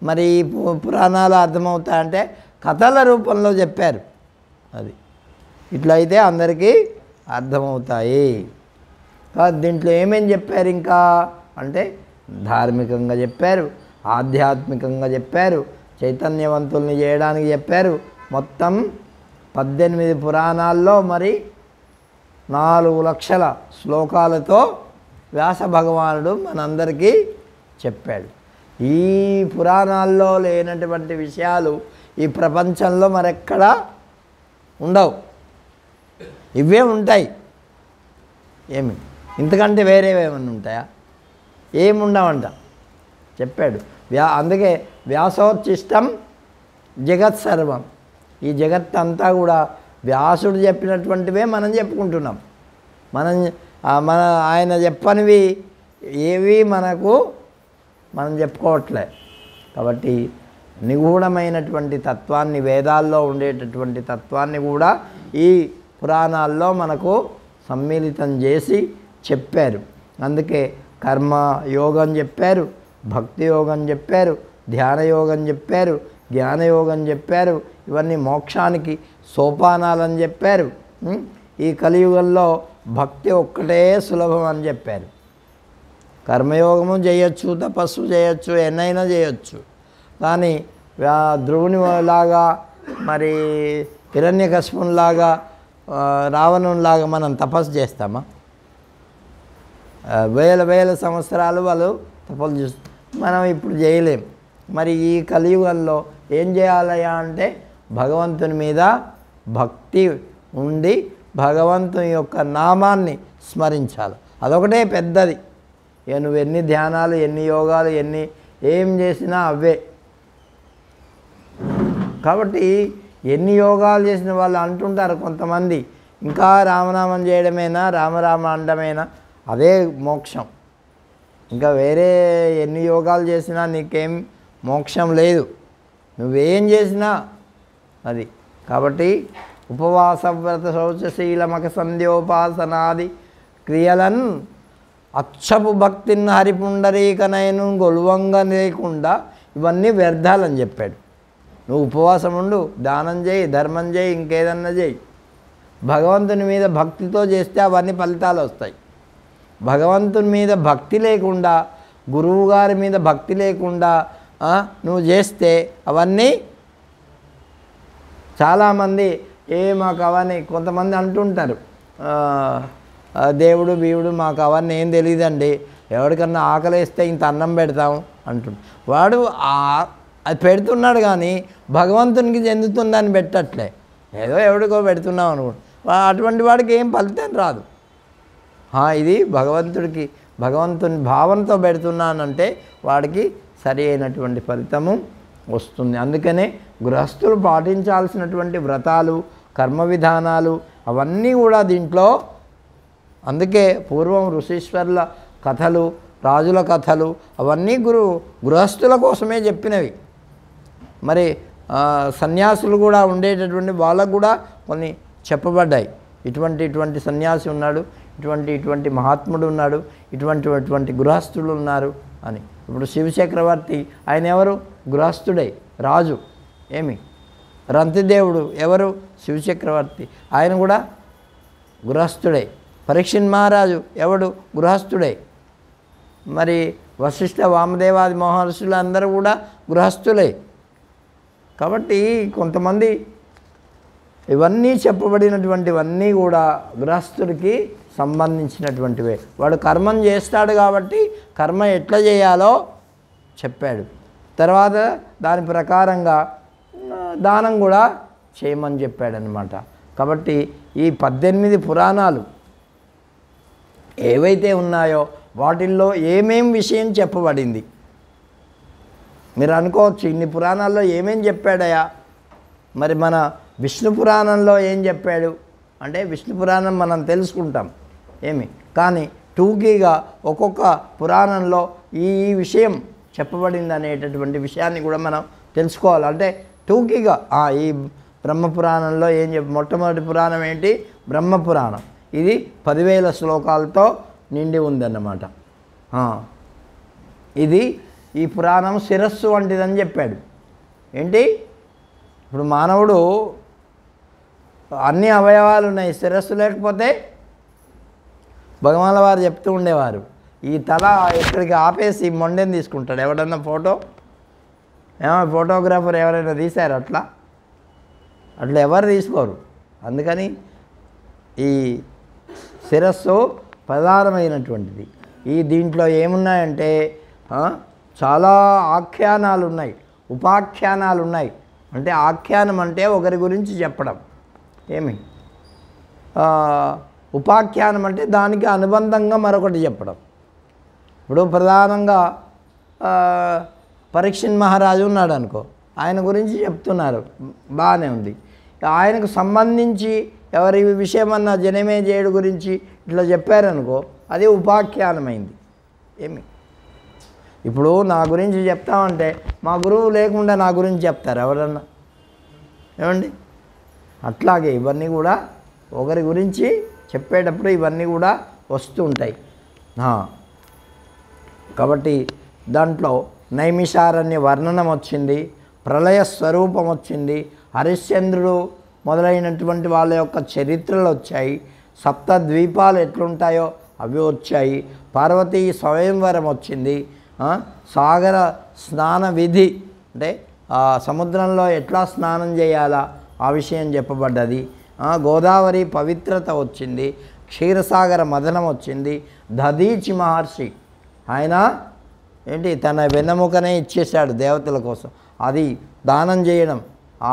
మరి ఈ పురాణాలు అర్థమవుతాయంటే కథల రూపంలో చెప్పారు. అది ఇట్లయితే అందరికీ అర్థమవుతాయి. దీంట్లో ఏమేం చెప్పారు ఇంకా అంటే ధార్మికంగా చెప్పారు, ఆధ్యాత్మికంగా చెప్పారు, చైతన్యవంతుల్ని చేయడానికి చెప్పారు. మొత్తం 18 పురాణాల్లో మరి 4 లక్షల శ్లోకాలతో వ్యాస భగవానుడు మనందరికీ చెప్పాడు. ఈ పురాణాల్లో లేనటువంటి విషయాలు ఈ ప్రపంచంలో మరెక్కడా ఉండవు. ఇవే ఉంటాయి. ఏమి ఇంతకంటే వేరేవేమన్నా ఉంటాయా? ఏముండవంట చెప్పాడు. అందుకే వ్యాసోచ్చిష్టం జగత్ సర్వం. ఈ జగత్ అంతా కూడా వ్యాసుడు చెప్పినటువంటివే మనం చెప్పుకుంటున్నాం. మన ఆయన చెప్పనివి ఏవి మనం చెప్పుకోవట్లే. కాబట్టి నిగూఢమైనటువంటి తత్వాన్ని, వేదాల్లో ఉండేటటువంటి తత్వాన్ని కూడా ఈ పురాణాల్లో మనకు సమ్మిళితం చేసి చెప్పారు. అందుకే కర్మ యోగం చెప్పారు, భక్తి యోగం చెప్పారు, ధ్యాన యోగం చెప్పారు, జ్ఞానయోగం చెప్పారు. ఇవన్నీ మోక్షానికి సోపానాలని చెప్పారు. ఈ కలియుగంలో భక్తి ఒక్కటే సులభం అని చెప్పారు. కర్మయోగము చేయొచ్చు, తపస్సు చేయొచ్చు, ఎన్నైనా చేయొచ్చు. కానీ ధ్రువుని లాగా మరి హిరణ్యకశిపునిలాగా రావణునిలాగా మనం తపస్సు చేస్తామా? వేల సంవత్సరాలు వాళ్ళు తపస్సు చేస్తారు. మనం ఇప్పుడు చేయలేం. మరి ఈ కలియుగంలో ఏం చేయాలయా అంటే భగవంతుని మీద భక్తి ఉండి భగవంతుని యొక్క నామాన్ని స్మరించాలి. అదొకటే పెద్దది. నువ్వు ఎన్ని ధ్యానాలు, ఎన్ని యోగాలు, ఏం చేసినా అవే. కాబట్టి ఎన్ని యోగాలు చేసిన వాళ్ళు అంటుంటారు కొంతమంది, ఇంకా రామనామం చేయడమేనా, రామరామ అనడమేనా, అదే మోక్షం. ఇంకా వేరే ఎన్ని యోగాలు చేసినా నీకేం మోక్షం లేదు, నువ్వేం చేసినా అది. కాబట్టి ఉపవాస వ్రత శౌచశీలమక సంధ్యోపాసనాది క్రియలను అచ్చపు భక్తిని హరిపుండరీకనైను గొలువంగా లేకుండా ఇవన్నీ వ్యర్థాలని చెప్పాడు. నువ్వు ఉపవాసం ఉండు, దానం చేయి, ధర్మం చేయి, ఇంకేదన్నా చేయి. భగవంతుని మీద భక్తితో చేస్తే అవన్నీ ఫలితాలు వస్తాయి. భగవంతుని మీద భక్తి లేకుండా, గురువు గారి మీద భక్తి లేకుండా నువ్వు చేస్తే అవన్నీ చాలామంది మాకు అవన్నీ కొంతమంది అంటుంటారు, దేవుడు బీవుడు మాకు అవన్నీ ఏం తెలియదండి, ఎవరికన్నా ఆకలిస్తే ఇంత అన్నం పెడతాం అంటుండు. వాడు అది పెడుతున్నాడు కానీ భగవంతునికి చెందుతుందని పెట్టట్లే, ఏదో ఎవడికో పెడుతున్నాం అనుకోండి. అటువంటి వాడికి ఏం ఫలితం రాదు. ఇది భగవంతుని భావంతో పెడుతున్నానంటే వాడికి సరి అయినటువంటి ఫలితము వస్తుంది. అందుకనే గృహస్థులు పాటించాల్సినటువంటి వ్రతాలు, కర్మ విధానాలు అవన్నీ కూడా దీంట్లో. అందుకే పూర్వం ఋషీశ్వరుల కథలు, రాజుల కథలు అవన్నీ గృహస్థుల కోసమే చెప్పినవి. మరి సన్యాసులు కూడా ఉండేటటువంటి వాళ్ళకు కూడా కొన్ని చెప్పబడ్డాయి. ఇటువంటి సన్యాసి ఉన్నాడు, ఇటువంటి మహాత్ముడు ఉన్నాడు, ఇటువంటి గృహస్థులు ఉన్నారు అని. ఇప్పుడు శివచక్రవర్తి ఆయన ఎవరు? గృహస్థుడై రాజు. రంతిదేవుడు ఎవరు? శివచక్రవర్తి, ఆయన కూడా గృహస్థుడై. పరీక్షిత్ మహారాజు ఎవడు? గృహస్థుడై. మరి వశిష్ఠ వామదేవాది మహర్షులు అందరూ కూడా గృహస్థులై. కాబట్టి కొంతమంది ఇవన్నీ చెప్పబడినటువంటివన్నీ కూడా గృహస్థుడికి సంబంధించినటువంటివే. వాడు కర్మం చేస్తాడు కాబట్టి కర్మ ఎట్లా చేయాలో చెప్పాడు. తర్వాత దాని ప్రకారంగా దానం కూడా చేయమని చెప్పాడనమాట. కాబట్టి ఈ 18 పురాణాలు ఏవైతే ఉన్నాయో వాటిల్లో ఏమేం విషయం చెప్పబడింది, మీరు అనుకోవచ్చు ఇన్ని పురాణాల్లో ఏమేం చెప్పాడయా, మరి మన విష్ణు పురాణంలో ఏం చెప్పాడు అంటే విష్ణు పురాణం మనం తెలుసుకుంటాం ఏమి, కానీ టూకీగా ఒక్కొక్క పురాణంలో ఈ విషయం చెప్పబడింది అనేటటువంటి విషయాన్ని కూడా మనం తెలుసుకోవాలి. అంటే టూకీగా ఈ బ్రహ్మపురాణంలో ఏం మొట్టమొదటి పురాణం ఏంటి? బ్రహ్మపురాణం. ఇది 10,000 శ్లోకాలతో నిండి ఉందన్నమాట. ఇది ఈ పురాణం శిరస్సు వంటిదని చెప్పాడు. ఏంటి? ఇప్పుడు మానవుడు అన్ని అవయవాలు ఉన్నాయి, శిరస్సు లేకపోతే భగవాన్ల వారు చెప్తూ ఉండేవారు, ఈ తల ఇక్కడికి ఆపేసి మొండెని తీసుకుంటాడు. ఎవడన్నా ఫోటోగ్రాఫర్ ఎవరైనా తీశారు అట్లా ఎవరు తీసుకోరు. అందుకని ఈ శిరస్సు ప్రధానమైనటువంటిది. దీంట్లో ఏమున్నాయంటే చాలా ఆఖ్యానాలు ఉన్నాయి, ఉపాఖ్యానాలు ఉన్నాయి. అంటే ఆఖ్యానం అంటే ఒకరి గురించి చెప్పడం, ఏమి ఉపాఖ్యానం అంటే దానికి అనుబంధంగా మరొకటి చెప్పడం. ఇప్పుడు ప్రధానంగా పరీక్షిత్ మహారాజు ఉన్నాడు అనుకో, ఆయన గురించి చెప్తున్నారు, బాగానే ఉంది. ఆయనకు సంబంధించి ఎవరి విషయమన్నా జనమేజయుడు గురించి ఇట్లా చెప్పారనుకో, అది ఉపాఖ్యానమైంది. ఏమి ఇప్పుడు నా గురించి చెప్తామంటే మా గురువు లేకుండా నా గురించి చెప్తారు ఎవరన్నా? ఏమండి? అట్లాగే ఇవన్నీ కూడా ఒకరి గురించి చెప్పేటప్పుడు ఇవన్నీ కూడా వస్తూ ఉంటాయి. కాబట్టి దాంట్లో నైమిషారణ్య వర్ణనం వచ్చింది, ప్రళయ స్వరూపం వచ్చింది, హరిశ్చంద్రుడు మొదలైనటువంటి వాళ్ళ యొక్క చరిత్రలు వచ్చాయి, సప్త ద్వీపాలు ఎట్లుంటాయో అవి వచ్చాయి, పార్వతీ స్వయంవరం వచ్చింది, సాగర స్నాన విధి అంటే సముద్రంలో ఎట్లా స్నానం చేయాలా ఆ విషయం చెప్పబడ్డది, గోదావరి పవిత్రత వచ్చింది, క్షీరసాగర మదనం వచ్చింది, దధీచి మహర్షి ఆయన ఏంటి తన వెన్నెముకనే ఇచ్చేశాడు దేవతల కోసం, అది దానం చేయడం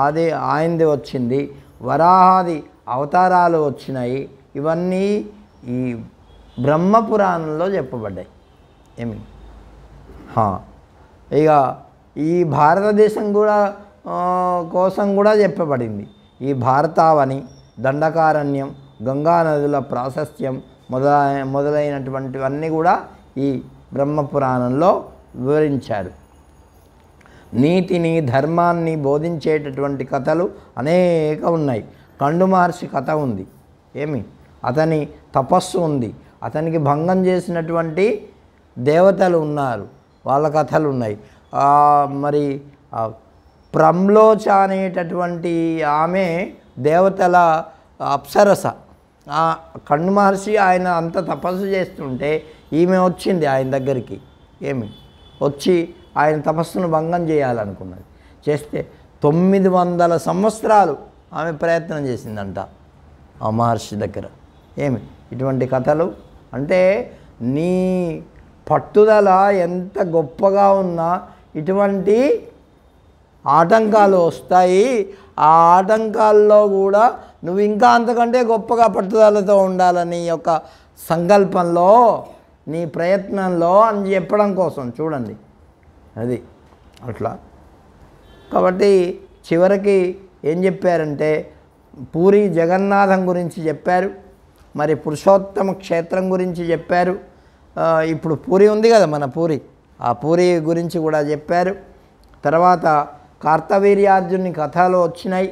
అది ఆయనది వచ్చింది, వరాహాది అవతారాలు వచ్చినాయి. ఇవన్నీ ఈ బ్రహ్మపురాణంలో చెప్పబడ్డాయి. ఏమి ఇక ఈ భారతదేశం కూడా కోసం కూడా చెప్పబడింది. ఈ భారతావని, దండకారణ్యం, గంగా నదుల ప్రాశస్త్యం మొదలైనటువంటివన్నీ కూడా ఈ బ్రహ్మపురాణంలో వివరించారు. నీతిని ధర్మాన్ని బోధించేటటువంటి కథలు అనేక ఉన్నాయి. కండు మహర్షి కథ ఉంది. ఏమి అతని తపస్సు ఉంది, అతనికి భంగం చేసినటువంటి దేవతలు ఉన్నారు, వాళ్ళ కథలు ఉన్నాయి. మరి ప్రమ్లోచ అనేటటువంటి ఆమె దేవతల అప్సరస. కండు మహర్షి ఆయన అంత తపస్సు చేస్తుంటే ఈమె వచ్చింది ఆయన దగ్గరికి. ఏమి వచ్చి ఆయన తపస్సును భంగం చేయాలనుకున్నది. చేస్తే 900 సంవత్సరాలు ఆమె ప్రయత్నం చేసిందంట ఆ మహర్షి దగ్గర. ఏమి ఇటువంటి కథలు అంటే నీ పట్టుదల ఎంత గొప్పగా ఉన్నా ఇటువంటి ఆటంకాలు వస్తాయి. ఆ ఆటంకాల్లో కూడా నువ్వు ఇంకా అంతకంటే గొప్పగా పట్టుదలతో ఉండాలని యొక్క సంకల్పంలో నీ ప్రయత్నంలో అని చెప్పడం కోసం చూడండి అది అట్లా. కాబట్టి చివరికి ఏం చెప్పారంటే పూరి జగన్నాథం గురించి చెప్పారు, మరి పురుషోత్తమ క్షేత్రం గురించి చెప్పారు. ఇప్పుడు పూరి ఉంది కదా మన పూరి, ఆ పూరి గురించి కూడా చెప్పారు. తర్వాత కార్తవీర్యార్జుని కథలు వచ్చినాయి,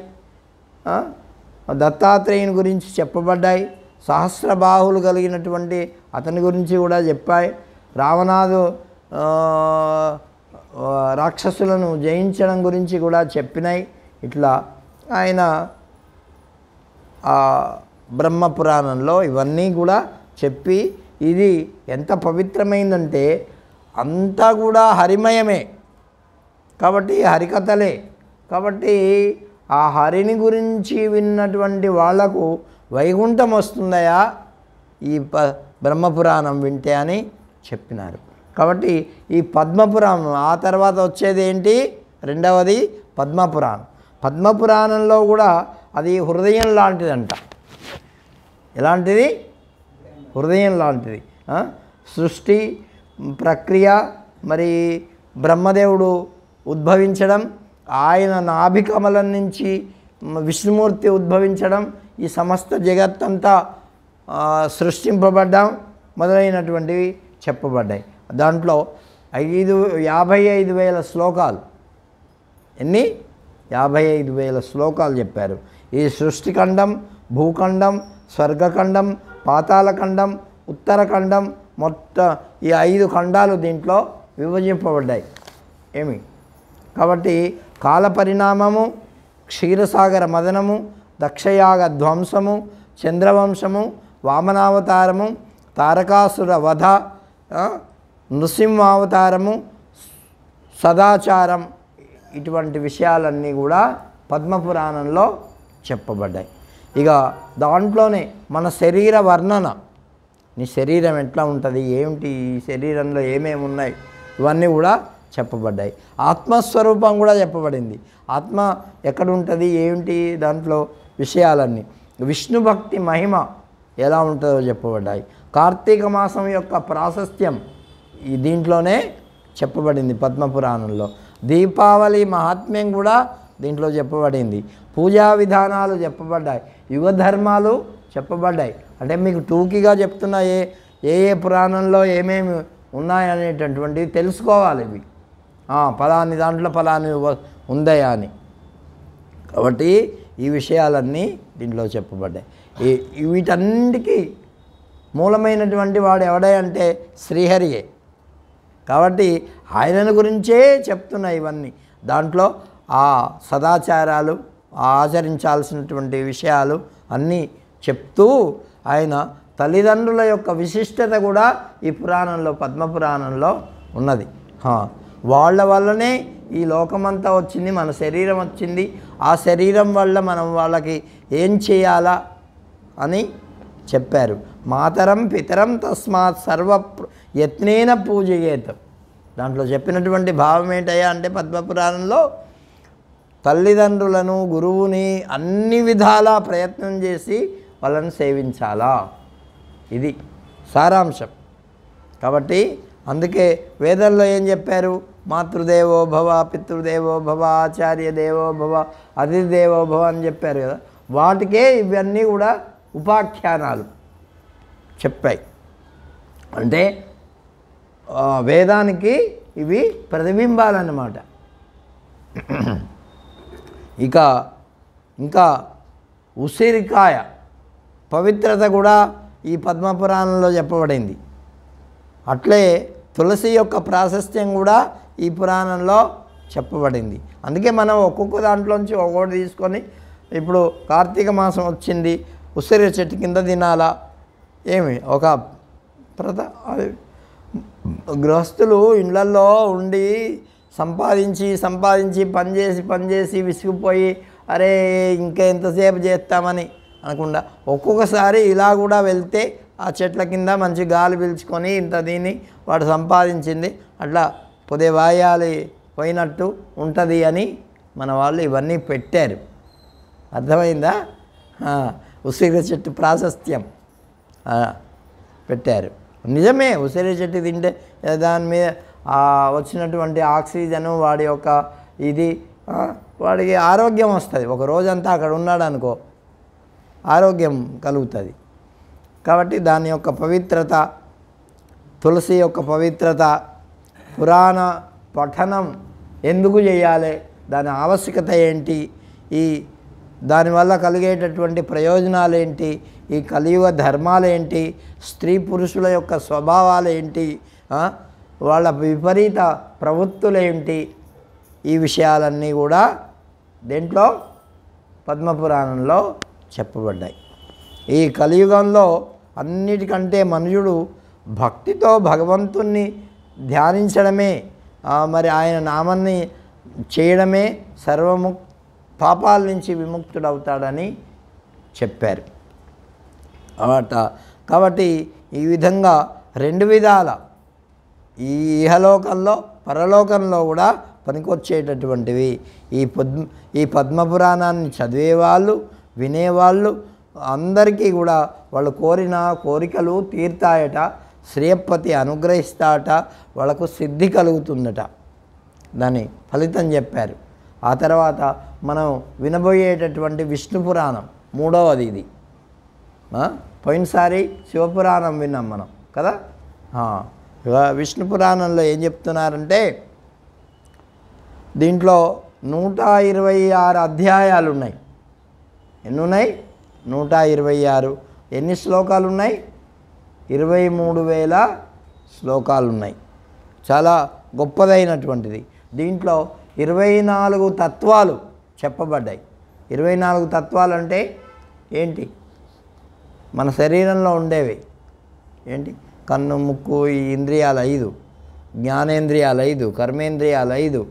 దత్తాత్రేయుని గురించి చెప్పబడ్డాయి, సహస్రబాహులు కలిగినటువంటి అతని గురించి కూడా చెప్పాయి, రావణాదు రాక్షసులను జయించడం గురించి కూడా చెప్పినాయి. ఇట్లా ఆయన బ్రహ్మపురాణంలో ఇవన్నీ కూడా చెప్పి ఇది ఎంత పవిత్రమైందంటే అంతా కూడా హరిమయమే కాబట్టి హరికథలే. కాబట్టి ఆ హరిని గురించి విన్నటువంటి వాళ్లకు వైకుంఠం వస్తుందయా ఈ బ్రహ్మపురాణం వింటే అని చెప్పినారు. కాబట్టి ఈ పద్మపురాణం ఆ తర్వాత వచ్చేది ఏంటి? రెండవది పద్మపురాణం. పద్మపురాణంలో కూడా అది హృదయం లాంటిదంట. ఎలాంటిది? హృదయం లాంటిది. సృష్టి ప్రక్రియ, మరి బ్రహ్మదేవుడు ఉద్భవించడం, ఆయన నాభికమలం నుంచి విష్ణుమూర్తి ఉద్భవించడం, ఈ సమస్త జగత్తంతా సృష్టింపబడ్డం మొదలైనటువంటివి చెప్పబడ్డాయి. దాంట్లో 55,000 శ్లోకాలు, ఎన్ని 55,000 శ్లోకాలు చెప్పారు. ఈ సృష్టిఖండం, భూఖండం, స్వర్గఖండం, పాతాళఖండం, ఉత్తరఖండం, మొత్తం ఈ 5 ఖండాలు దీంట్లో విభజింపబడ్డాయి. ఏమి కాబట్టి కాల పరిణామము, క్షీరసాగర మదనము, దక్షయాగ ధ్వంసము, చంద్రవంశము, వామనావతారము, తారకాసుర వధ, నృసింహావతారము, సదాచారం, ఇటువంటి విషయాలన్నీ కూడా పద్మపురాణంలో చెప్పబడ్డాయి. ఇక దాంట్లోనే మన శరీర వర్ణన, నీ శరీరం ఎట్లా ఉంటుంది, ఏమిటి, ఈ శరీరంలో ఏమేమి ఉన్నాయి, ఇవన్నీ కూడా చెప్పబడ్డాయి. ఆత్మస్వరూపం కూడా చెప్పబడింది. ఆత్మ ఎక్కడ ఉంటుంది, ఏమిటి, దాంట్లో విషయాలన్నీ. విష్ణు భక్తి మహిమ ఎలా ఉంటుందో చెప్పబడ్డాయి. కార్తీక మాసం యొక్క ప్రాశస్త్యం ఈ దీంట్లోనే చెప్పబడింది పద్మపురాణంలో. దీపావళి మహాత్మ్యం కూడా దీంట్లో చెప్పబడింది. పూజా విధానాలు చెప్పబడ్డాయి. యుగ ధర్మాలు చెప్పబడ్డాయి. అంటే మీకు టూకీగా చెప్తున్నా ఏ పురాణంలో ఏమేమి ఉన్నాయనేటటువంటివి తెలుసుకోవాలి. ఇవి ఫలాని దాంట్లో ఫలాని ఉందయా అని. కాబట్టి ఈ విషయాలన్నీ దీంట్లో చెప్పబడ్డాయి. వీటన్నిటికీ మూలమైనటువంటి వాడు ఎవడంటే శ్రీహరియే. కాబట్టి ఆయనను గురించే చెప్తున్నాయి ఇవన్నీ. దాంట్లో ఆ సదాచారాలు, ఆచరించాల్సినటువంటి విషయాలు అన్నీ చెప్తూ ఆయన తల్లిదండ్రుల యొక్క విశిష్టత కూడా ఈ పురాణంలో, పద్మపురాణంలో ఉన్నది. వాళ్ళ వల్లనే ఈ లోకమంతా వచ్చింది, మన శరీరం వచ్చింది. ఆ శరీరం వల్ల మనం వాళ్ళకి ఏం చేయాలా అని చెప్పారు. మాతరం పితరం తస్మాత్ సర్వ యత్నేన పూజయేత్. దాంట్లో చెప్పినటువంటి భావం ఏంటయ్యా అంటే పద్మపురాణంలో తల్లిదండ్రులను, గురువుని అన్ని విధాలా ప్రయత్నం చేసి వాళ్ళని సేవించాలా, ఇది సారాంశం. కాబట్టి అందుకే వేదంలో ఏం చెప్పారు, మాతృదేవో భవ, పితృదేవో భవ, ఆచార్య దేవో భవ, అతిథి దేవో భవ అని చెప్పారు కదా. వాటికే ఇవన్నీ కూడా ఉపాఖ్యానాలు చెప్పాయి. అంటే వేదానికి ఇవి ప్రతిబింబాలన్నమాట. ఇంకా ఉసిరికాయ పవిత్రత కూడా ఈ పద్మపురాణంలో చెప్పబడింది. అట్లే తులసి యొక్క ప్రాశస్త్యం కూడా ఈ పురాణంలో చెప్పబడింది. అందుకే మనం ఒక్కొక్క దాంట్లోంచి ఒక్కొక్కటి తీసుకొని, ఇప్పుడు కార్తీక మాసం వచ్చింది, ఉసిరి చెట్టు కింద తినాలా, ఏమి ఒక గృహస్థులు ఇళ్లల్లో ఉండి సంపాదించి పనిచేసి విసిగిపోయి అరే ఇంకా ఎంతసేపు చేస్తామని అనకుండా ఒక్కొక్కసారి ఇలా కూడా వెళ్తే ఆ చెట్ల కింద మంచి గాలి పీల్చుకొని ఇంత దీన్ని వాడు సంపాదించింది అట్లా పొదే వాయాలి పోయినట్టు ఉంటుంది అని మన వాళ్ళు ఇవన్నీ పెట్టారు. అర్థమైందా? ఉసిరి చెట్టు ప్రాశస్త్యం పెట్టారు. నిజమే, ఉసిరి చెట్టు తింటే దాని మీద వచ్చినటువంటి ఆక్సిజను వాడి యొక్క ఇది వాడికి ఆరోగ్యం వస్తుంది. ఒక రోజంతా అక్కడ ఉన్నాడు అనుకో ఆరోగ్యం కలుగుతుంది. కాబట్టి దాని యొక్క పవిత్రత, తులసి యొక్క పవిత్రత, పురాణ పఠనం ఎందుకు చేయాలి, దాని ఆవశ్యకత ఏంటి, దానివల్ల కలిగేటటువంటి ప్రయోజనాలు ఏంటి, ఈ కలియుగ ధర్మాలు ఏంటి, స్త్రీ పురుషుల యొక్క స్వభావాలు ఏంటి, వాళ్ళ విపరీత ప్రవృత్తులు ఏంటి, ఈ విషయాలన్నీ కూడా దీంట్లో పద్మపురాణంలో చెప్పబడ్డాయి. ఈ కలియుగంలో అన్నిటికంటే మనుషుడు భక్తితో భగవంతుణ్ణి ధ్యానించడమే, మరి ఆయన నామాన్ని చేయడమే పాపాల నుంచి విముక్తుడవుతాడని చెప్పారు. కాబట్టి ఈ విధంగా రెండు విధాల ఈ ఇహలోకంలో పరలోకంలో కూడా పనికొచ్చేటటువంటివి ఈ పద్మపురాణాన్ని చదివేవాళ్ళు, వినేవాళ్ళు అందరికీ కూడా వాళ్ళు కోరిన కోరికలు తీర్తాయట, శ్రేయపతి అనుగ్రహిస్తాట, వాళ్ళకు సిద్ధి కలుగుతుందట. దాని ఫలితం చెప్పారు. ఆ తర్వాత మనం వినబోయేటటువంటి విష్ణు పురాణం మూడవది ఇది. పోయినసారి శివపురాణం విన్నాం మనం కదా. విష్ణు పురాణంలో ఏం చెప్తున్నారంటే దీంట్లో 126 అధ్యాయాలు ఉన్నాయి. ఎన్ని ఉన్నాయి? 126. ఎన్ని శ్లోకాలు ఉన్నాయి? 23,000 శ్లోకాలు ఉన్నాయి. చాలా గొప్పదైనటువంటిది. దీంట్లో 24 తత్వాలు చెప్పబడ్డాయి. 24 తత్వాలు అంటే ఏంటి? మన శరీరంలో ఉండేవి ఏంటి? కన్ను, ముక్కు, ఈ ఇంద్రియాలు 5, జ్ఞానేంద్రియాలు 5, కర్మేంద్రియాలు 5,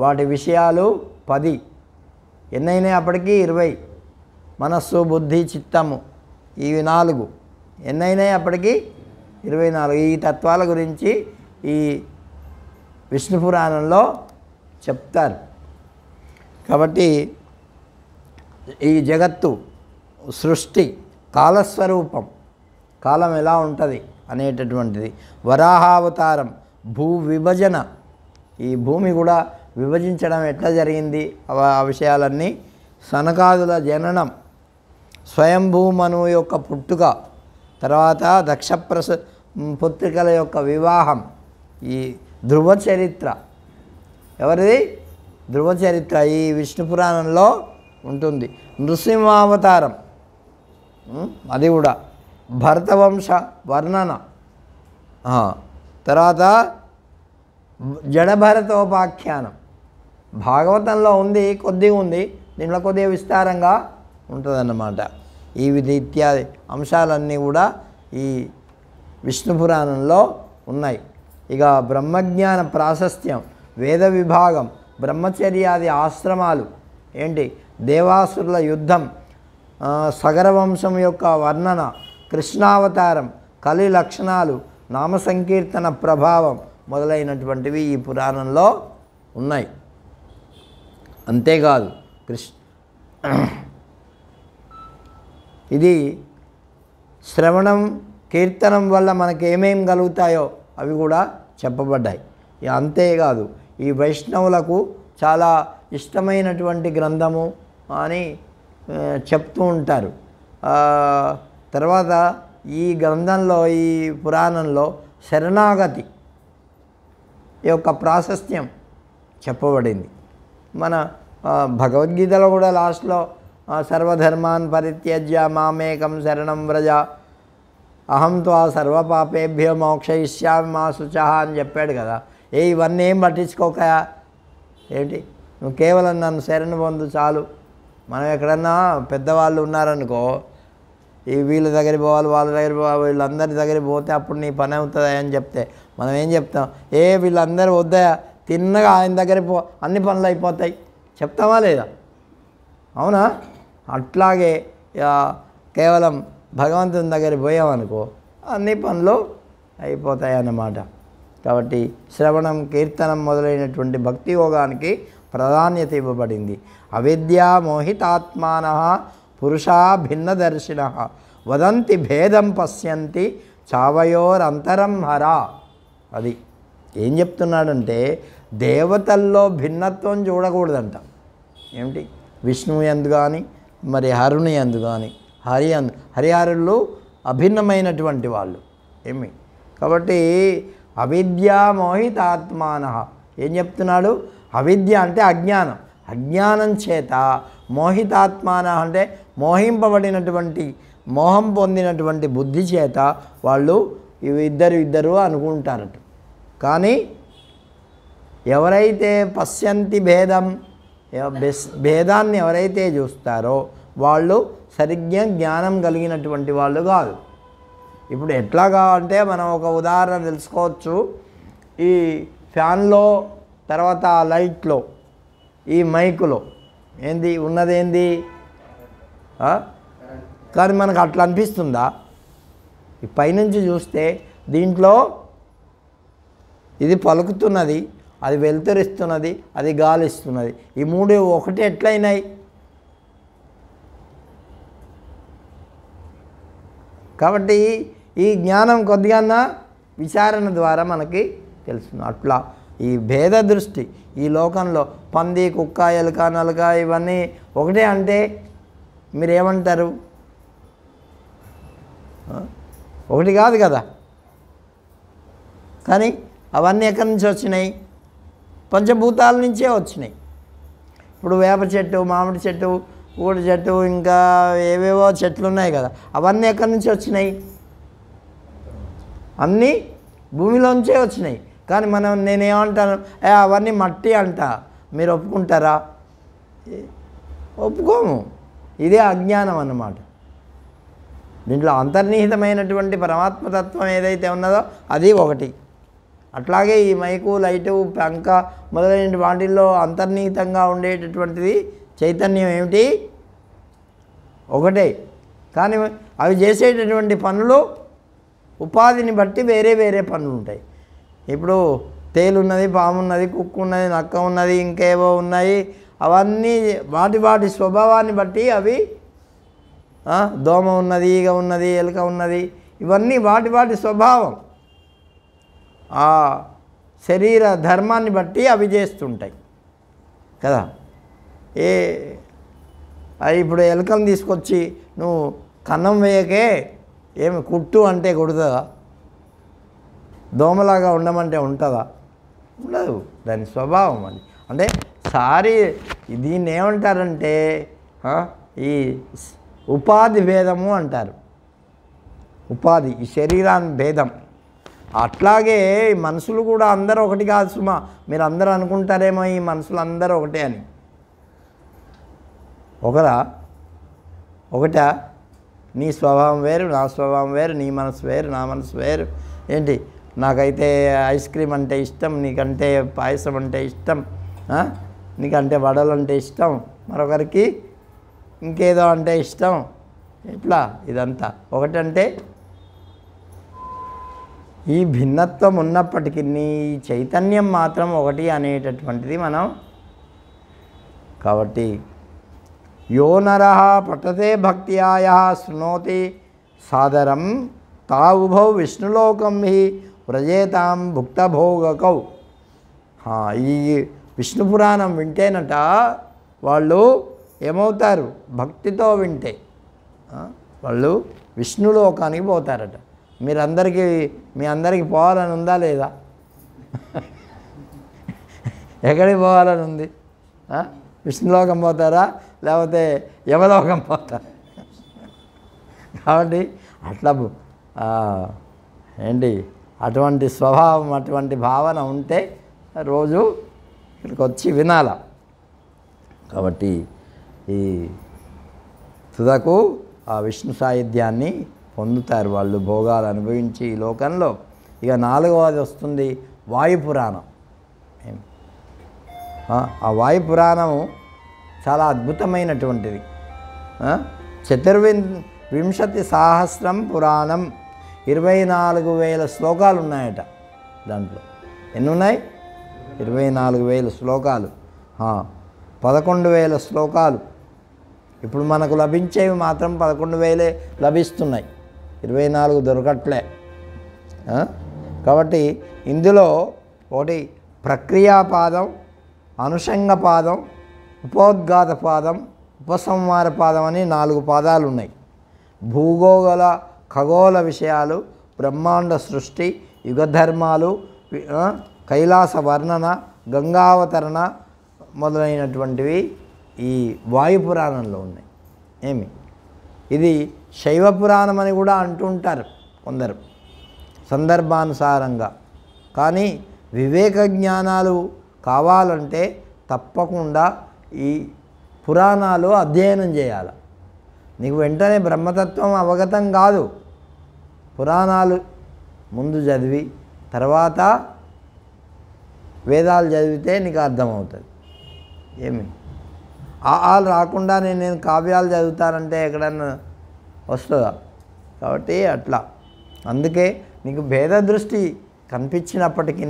వాటి విషయాలు 10. ఎన్నైనాయి అప్పటికి? 20. మనస్సు, బుద్ధి, చిత్తము ఇవి 4. ఎన్నైనాయి అప్పటికి? 24. ఈ తత్వాల గురించి ఈ విష్ణు పురాణంలో చెప్తారు. కాబట్టి ఈ జగత్తు సృష్టి కాలస్వరూపం, కాలం ఎలా ఉంటుంది అనేటటువంటిది. వరాహావతారం, భూ విభజన, ఈ భూమి కూడా విభజించడం ఎట్లా జరిగింది ఆ విషయాలన్నీ, సనకాదుల జననం, స్వయంభూమనువు యొక్క పుట్టుక, తర్వాత దక్ష పుత్రికల యొక్క వివాహం, ఈ ధ్రువ చరిత్ర. ఎవరిది? ధ్రువ చరిత్ర ఈ విష్ణు పురాణంలో ఉంటుంది. నృసింహావతారం, అది కూడా భరతవంశ వర్ణన. తర్వాత జడభరతోపాఖ్యానం భాగవతంలో ఉంది, కొద్దిగా ఉంది, దీంట్లో కొద్దిగా విస్తారంగా ఉంటుందన్నమాట. ఈ విధి ఇత్యాది అంశాలన్నీ కూడా ఈ విష్ణు పురాణంలో ఉన్నాయి. ఇక బ్రహ్మజ్ఞాన ప్రాశస్త్యం, వేద విభాగం, బ్రహ్మచర్యాది ఆశ్రమాలు ఏంటి, దేవాసురుల యుద్ధం, సగరవంశం యొక్క వర్ణన, కృష్ణావతారం, కలి లక్షణాలు, నామ సంకీర్తన ప్రభావం మొదలైనటువంటివి ఈ పురాణంలో ఉన్నాయి. అంతేకాదు ఇది శ్రవణం కీర్తనం వల్ల మనకి ఏమేం కలుగుతాయో అవి కూడా చెప్పబడ్డాయి. అంతేకాదు ఈ వైష్ణవులకు చాలా ఇష్టమైనటువంటి గ్రంథము అని చెప్తూ ఉంటారు. తర్వాత ఈ గ్రంథంలో, ఈ పురాణంలో శరణాగతి యొక్క ప్రాశస్త్యం చెప్పబడింది. మన భగవద్గీతలో కూడా లాస్ట్లో సర్వధర్మాన్ పరిత్యజ్య మామేకం శరణం వ్రజ అహం త్వా సర్వపాపేభ్యో మోక్షయిష్యామి మా శుచః అని చెప్పాడు కదా. ఇవన్నీ ఏం పట్టించుకోకయా, ఏంటి నువ్వు కేవలం నన్ను శరణు పొందు చాలు. మనం ఎక్కడన్నా పెద్దవాళ్ళు ఉన్నారనుకో, ఈ వీళ్ళ దగ్గరికి పోవాలి, వాళ్ళ దగ్గర పోవాలి, వీళ్ళందరి దగ్గరికి పోతే అప్పుడు నీ పని అవుతుందా అని చెప్తే మనం ఏం చెప్తాం? వీళ్ళందరూ వద్దయా, తిన్నగా ఆయన దగ్గరికి పో, అన్ని పనులు అయిపోతాయి చెప్తామా లేదా? అవునా? అట్లాగే కేవలం భగవంతుని దగ్గరికి పోయామనుకో అన్ని పనులు అయిపోతాయి అన్నమాట. కాబట్టి శ్రవణం, కీర్తనం మొదలైనటువంటి భక్తి యోగానికి ప్రాధాన్యత ఇవ్వబడింది. అవిద్యా మోహితాత్మానః పురుషా భిన్నదర్శినః వదంతి భేదం పశ్యంతి చావయోరంతరం హరా. అది ఏం చెప్తున్నాడంటే దేవతల్లో భిన్నత్వం చూడకూడదంట. ఏమిటి? విష్ణువు యందు కానీ, మరి హరుని యందు కానీ, హరిహరులు అభిన్నమైనటువంటి వాళ్ళు ఏమి. కాబట్టి అవిద్యా మోహితాత్మానః ఏం చెప్తున్నాడు? అవిద్య అంటే అజ్ఞానం, అజ్ఞానం చేత మోహితాత్మానః అంటే మోహింపబడినటువంటి, మోహం పొందినటువంటి బుద్ధి చేత వాళ్ళు ఇద్దరు అనుకుంటారట. కానీ ఎవరైతే పశ్యంతి భేదం, భేదాన్ని ఎవరైతే చూస్తారో వాళ్ళు సరిగ్గా జ్ఞానం కలిగినటువంటి వాళ్ళు కాదు. ఇప్పుడు ఎట్లాగా అంటే మనం ఒక ఉదాహరణ తెలుసుకోవచ్చు. ఈ ఫ్యాన్లో, తర్వాత లైట్లో, ఈ మైకులో ఉన్నదేంది? కానీ మనకు అట్లా అనిపిస్తుందా? ఈ పైనుంచి చూస్తే దీంట్లో ఇది పలుకుతున్నది, అది వెలుతురిస్తున్నది, అది గాలిస్తున్నది. ఈ మూడు ఒకటి ఎట్లయినాయి? కాబట్టి ఈ జ్ఞానం కొద్దిగా విచారణ ద్వారా మనకి తెలుస్తుంది. అట్లా ఈ భేద దృష్టి ఈ లోకంలో పంది కుక్క ఎలుక నలుక ఇవన్నీ ఒకటే అంటే మీరేమంటారు? ఒకటి కాదు కదా. కానీ అవన్నీ ఎక్కడి నుంచి వచ్చినాయి? పంచభూతాల నుంచే వచ్చినాయి. ఇప్పుడు వేప చెట్టు, మామిడి చెట్టు, ఊడి చెట్టు, ఇంకా ఏవేవో చెట్లు ఉన్నాయి కదా, అవన్నీ ఎక్కడి నుంచి వచ్చినాయి? అన్నీ భూమిలోంచే వచ్చినాయి. కానీ నేనేమంటాను, అవన్నీ మట్టి అంట. మీరు ఒప్పుకుంటారా? ఒప్పుకోము. ఇదే అజ్ఞానం అన్నమాట. దీంట్లో అంతర్నిహితమైనటువంటి పరమాత్మతత్వం ఏదైతే ఉన్నదో అది ఒకటి. అట్లాగే ఈ మైకు, లైటు, పంక మొదలైన వాటిల్లో అంతర్నిహితంగా ఉండేటటువంటిది చైతన్యం ఏమిటి? ఒకటే. కానీ అవి చేసేటటువంటి పనులు ఉపాధిని బట్టి వేరే వేరే పనులు ఉంటాయి. ఇప్పుడు తేలున్నది, పాము ఉన్నది, కుక్క ఉన్నది, నక్క ఉన్నది, ఇంకేవో ఉన్నాయి. అవన్నీ వాటి వాటి స్వభావాన్ని బట్టి అవి దోమ ఉన్నది, ఈగ ఉన్నది, ఎలుక ఉన్నది, ఇవన్నీ వాటి వాటి స్వభావం, ఆ శరీర ధర్మాన్ని బట్టి అవి చేస్తుంటాయి కదా. ఇప్పుడు ఎలుకను తీసుకొచ్చి నువ్వు కన్నం వేయకే ఏమి కుట్టు అంటే కొడుతుందా? దోమలాగా ఉండమంటే ఉంటుందా? ఉండదు. దాని స్వభావం అది. అంటే దీన్ని ఏమంటారంటే ఈ ఉపాధి భేదము అంటారు. ఉపాధి, ఈ శరీరాన్ని భేదం. అట్లాగే మనుషులు కూడా అందరూ ఒకటి కాదు సుమా. మీరు అందరూ అనుకుంటారేమో ఈ మనుషులు అందరూ ఒకటే అని. ఒకటా? నీ స్వభావం వేరు, నా స్వభావం వేరు, నీ మనసు వేరు, నా మనసు వేరు. ఏంటి, నాకైతే ఐస్ క్రీమ్ అంటే ఇష్టం, నీకంటే పాయసం అంటే ఇష్టం, నీకంటే వడలు అంటే ఇష్టం, మరొకరికి ఇంకేదో అంటే ఇష్టం. ఇట్లా ఇదంతా ఒకటంటే ఈ భిన్నత్వం ఉన్నప్పటికీ ఈ చైతన్యం మాత్రం ఒకటి అనేటటువంటిది మనం. కాబట్టి యో నరః పఠతే భక్త్యా యః శృణోతి సాదరం తావుభౌ విష్ణులోకం హి వ్రజేతాం భుక్తభోగకౌ. ఈ విష్ణు పురాణం వింటేనట వాళ్ళు ఏమవుతారు? భక్తితో వింటే వాళ్ళు విష్ణులోకానికి పోతారట. మీ అందరికీ పోవాలని ఉందా లేదా? ఎక్కడికి పోవాలని ఉంది? విష్ణులోకం పోతారా, లేకపోతే యమలోకం పోతారా? కాబట్టి అట్లా ఏంటి అటువంటి స్వభావం, అటువంటి భావన ఉంటే రోజు ఇక్కడికి వచ్చి వినాల. కాబట్టి ఈ తుదకు ఆ విష్ణు సాయుధ్యాన్ని పొందుతారు వాళ్ళు, భోగాలు అనుభవించి ఈ లోకంలో. ఇక 4వది వస్తుంది వాయుపురాణం. ఆ వాయుపురాణము చాలా అద్భుతమైనటువంటిది. 24,000 పురాణం, 24,000 శ్లోకాలు ఉన్నాయట దాంట్లో. ఎన్ని ఉన్నాయి? 24,000 శ్లోకాలు. 11,000 శ్లోకాలు. ఇప్పుడు మనకు లభించేవి మాత్రం 11,000 లభిస్తున్నాయి, 24 దొరకట్లే. కాబట్టి ఇందులో ఒకటి ప్రక్రియాపాదం, అనుషంగపాదం, ఉపోద్ఘాత పాదం, ఉపసంహార పాదం అని 4 పాదాలు ఉన్నాయి. భూగోళ ఖగోళ విషయాలు, బ్రహ్మాండ సృష్టి, యుగధర్మాలు, కైలాస వర్ణన, గంగావతరణ మొదలైనటువంటివి ఈ వాయుపురాణంలో ఉన్నాయి. ఇది శైవ పురాణం అని కూడా అంటుంటారు కొందరు సందర్భానుసారంగా. కానీ వివేక జ్ఞానాలు కావాలంటే తప్పకుండా ఈ పురాణాలు అధ్యయనం చేయాలి. నీకు వెంటనే బ్రహ్మతత్వం అవగతం కాదు. పురాణాలు ముందు చదివి తర్వాత వేదాలు చదివితే నీకు అర్థమవుతుంది. ఆలు రాకుండా నేను కావ్యాలు చదువుతానంటే ఎక్కడన్నా వస్తుందా? కాబట్టి అట్లా. అందుకే నీకు భేద దృష్టి కనిపించినప్పటికీ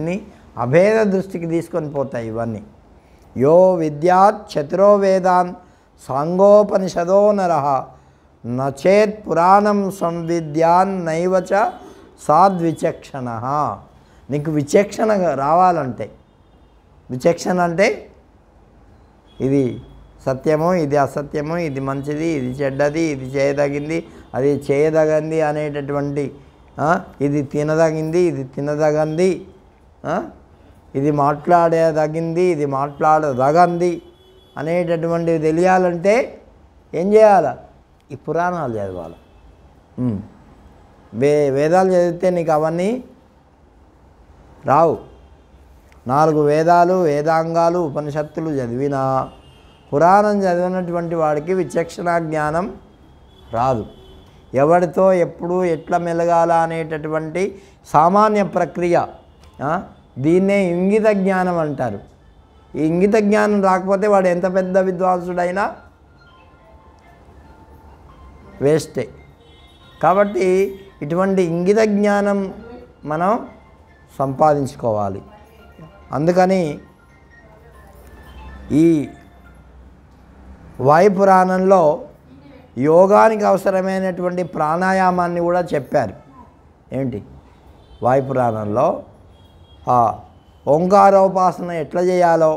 అభేద దృష్టికి తీసుకొని పోతాయి ఇవన్నీ. యో విద్యాత్ చతురో వేదాన్ సాంగోపనిషదో నరః నచేత్ పురాణం సంవిద్యాన్ నైవచ సాద్విచక్షణ. నీకు విచక్షణ రావాలంటే విచక్షణ అంటే ఇది సత్యము, ఇది అసత్యము, ఇది మంచిది, ఇది చెడ్డది, ఇది చేయదగింది, అది చేయదగింది అనేటటువంటి, ఇది తినదగింది, ఇది తినదగంది, ఇది మాట్లాడదగింది, ఇది మాట్లాడదగంది అనేటటువంటివి తెలియాలంటే ఏం చేయాలి? ఈ పురాణాలు చదవాలి. వేదాలు చదివితే నీకు అవన్నీ రావు. 4 వేదాలు, వేదాంగాలు, ఉపనిషత్తులు చదివినా పురాణం చదివినటువంటి వాడికి విచక్షణ జ్ఞానం రాదు. ఎవరితో ఎప్పుడు ఎట్లా మెలగాల అనేటటువంటి సామాన్య ప్రక్రియ, దీన్నే ఇంగిత జ్ఞానం అంటారు. ఈ ఇంగిత జ్ఞానం రాకపోతే వాడు ఎంత పెద్ద విద్వాంసుడైనా వేస్టే. కాబట్టి ఇటువంటి ఇంగిత జ్ఞానం మనం సంపాదించుకోవాలి. అందుకని ఈ వాయుపురాణంలో యోగానికి అవసరమైనటువంటి ప్రాణాయామాన్ని కూడా చెప్పారు. ఏంటి? వాయుపురాణంలో ఓంకారోపాసన ఎట్లా చేయాలో,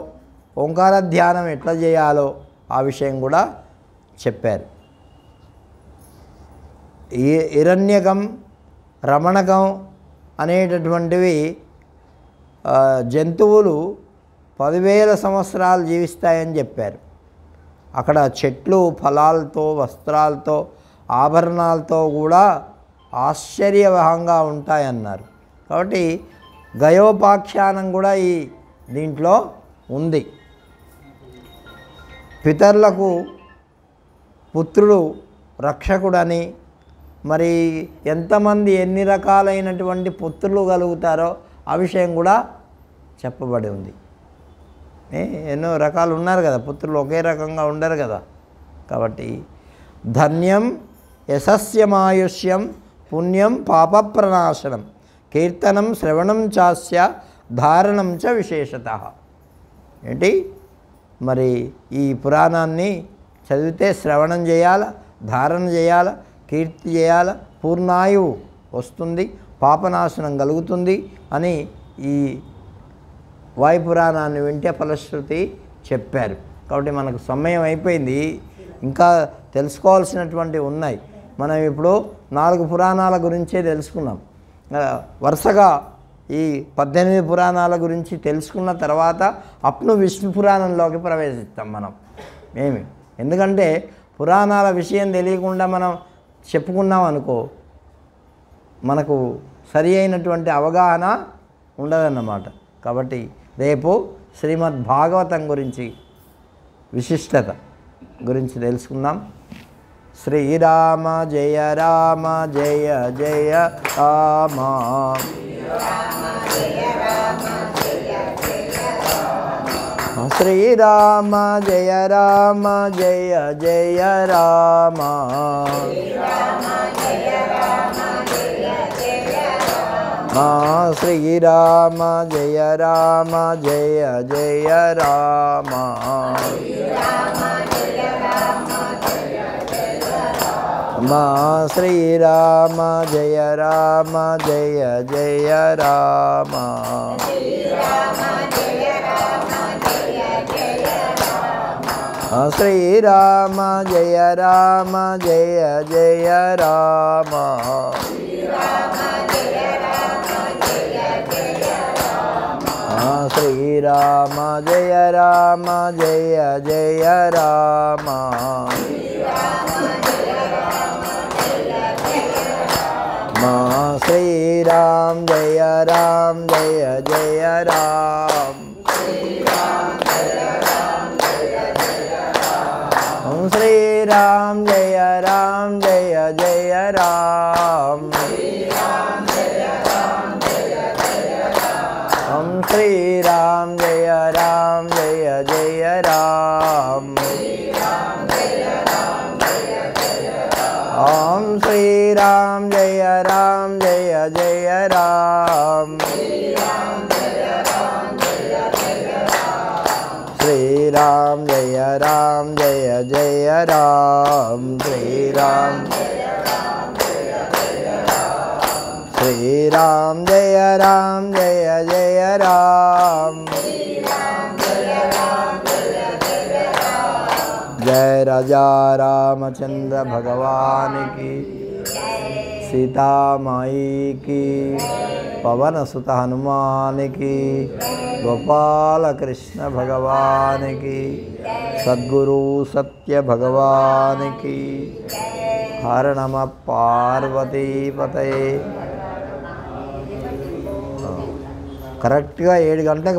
ఓంకార ధ్యానం ఎట్లా చేయాలో ఆ విషయం కూడా చెప్పారు. హిరణ్యకం, రమణకం అనేటటువంటివి జంతువులు 10,000 సంవత్సరాలు జీవిస్తాయని చెప్పారు. అక్కడ చెట్లు ఫలాలతో, వస్త్రాలతో, ఆభరణాలతో కూడా ఆశ్చర్యవహంగా ఉంటాయన్నారు. కాబట్టి గయోపాఖ్యానం కూడా ఈ దీంట్లో ఉంది. పితరులకు పుత్రుడు రక్షకుడని, మరి ఎంతమంది ఎన్ని రకాలైనటువంటి పుత్రులు కలుగుతారో ఆ విషయం కూడా చెప్పబడి ఉంది. ఎన్నో రకాలు ఉన్నారు కదా, పుత్రులు ఒకే రకంగా ఉండరు కదా. కాబట్టి ధన్యం యశస్యమాయుష్యం పుణ్యం పాప ప్రణాశనం కీర్తనం శ్రవణం చాస్య ధారణం చ విశేషత. ఏంటి? మరి ఈ పురాణాన్ని చదివితే శ్రవణం చేయాల, ధారణ చేయాల, కీర్తి చేయాల, పూర్ణాయువు వస్తుంది, పాపనాశనం కలుగుతుంది అని ఈ వాయుపురాణాన్ని వింటే ఫలశ్రుతి చెప్పారు. కాబట్టి మనకు సమయం అయిపోయింది, ఇంకా తెలుసుకోవాల్సినటువంటివి ఉన్నాయి. మనం ఇప్పుడు 4 పురాణాల గురించే తెలుసుకున్నాం. వరుసగా ఈ 18 పురాణాల గురించి తెలుసుకున్న తర్వాత అప్పుడు విష్ణు పురాణంలోకి ప్రవేశిస్తాం మనం. ఎందుకంటే పురాణాల విషయం తెలియకుండా మనం చెప్పుకున్నాం అనుకో, మనకు సరి అయినటువంటి అవగాహన ఉండదన్నమాట. కాబట్టి రేపు శ్రీమద్ భాగవతం గురించి, విశిష్టత గురించి తెలుసుకుందాం. శ్రీరామ జయ రామ జయ జయ రామ. శ్రీరామ జయ రామ జయ జయ రామ. శ్రీరామ జయ రామ జయ జయ రామ. శ్రీరామ జయ రామ జయ జయ రామ. శ్రీరామ జయ రామ జయ జయ రామ. శ్రీరామ జయ రామ జయ జయ రామ. శ్రీరామ జయ రామ జయ జయ రామ. శ్రీరామ జయ రామ జయ జయ రామ. శ్రీరామ జయ రామ జయ జయ రామ. శ్రీరామ జయ రామ జయ జయ రామ. శ్రీరామ జయ రామ జయ జయ రామ. శ్రీరామ జయ రామ జయ జయ రామ. जय राजा रामचंद्र भगवान की, सीता माई की, पवन सुत हनुमान की, गोपाल कृष्ण भगवान की, सद्गुरु सत्य भगवान की। हर नमः पार्वती पतये। करेक्ट గా 7 గంటలకు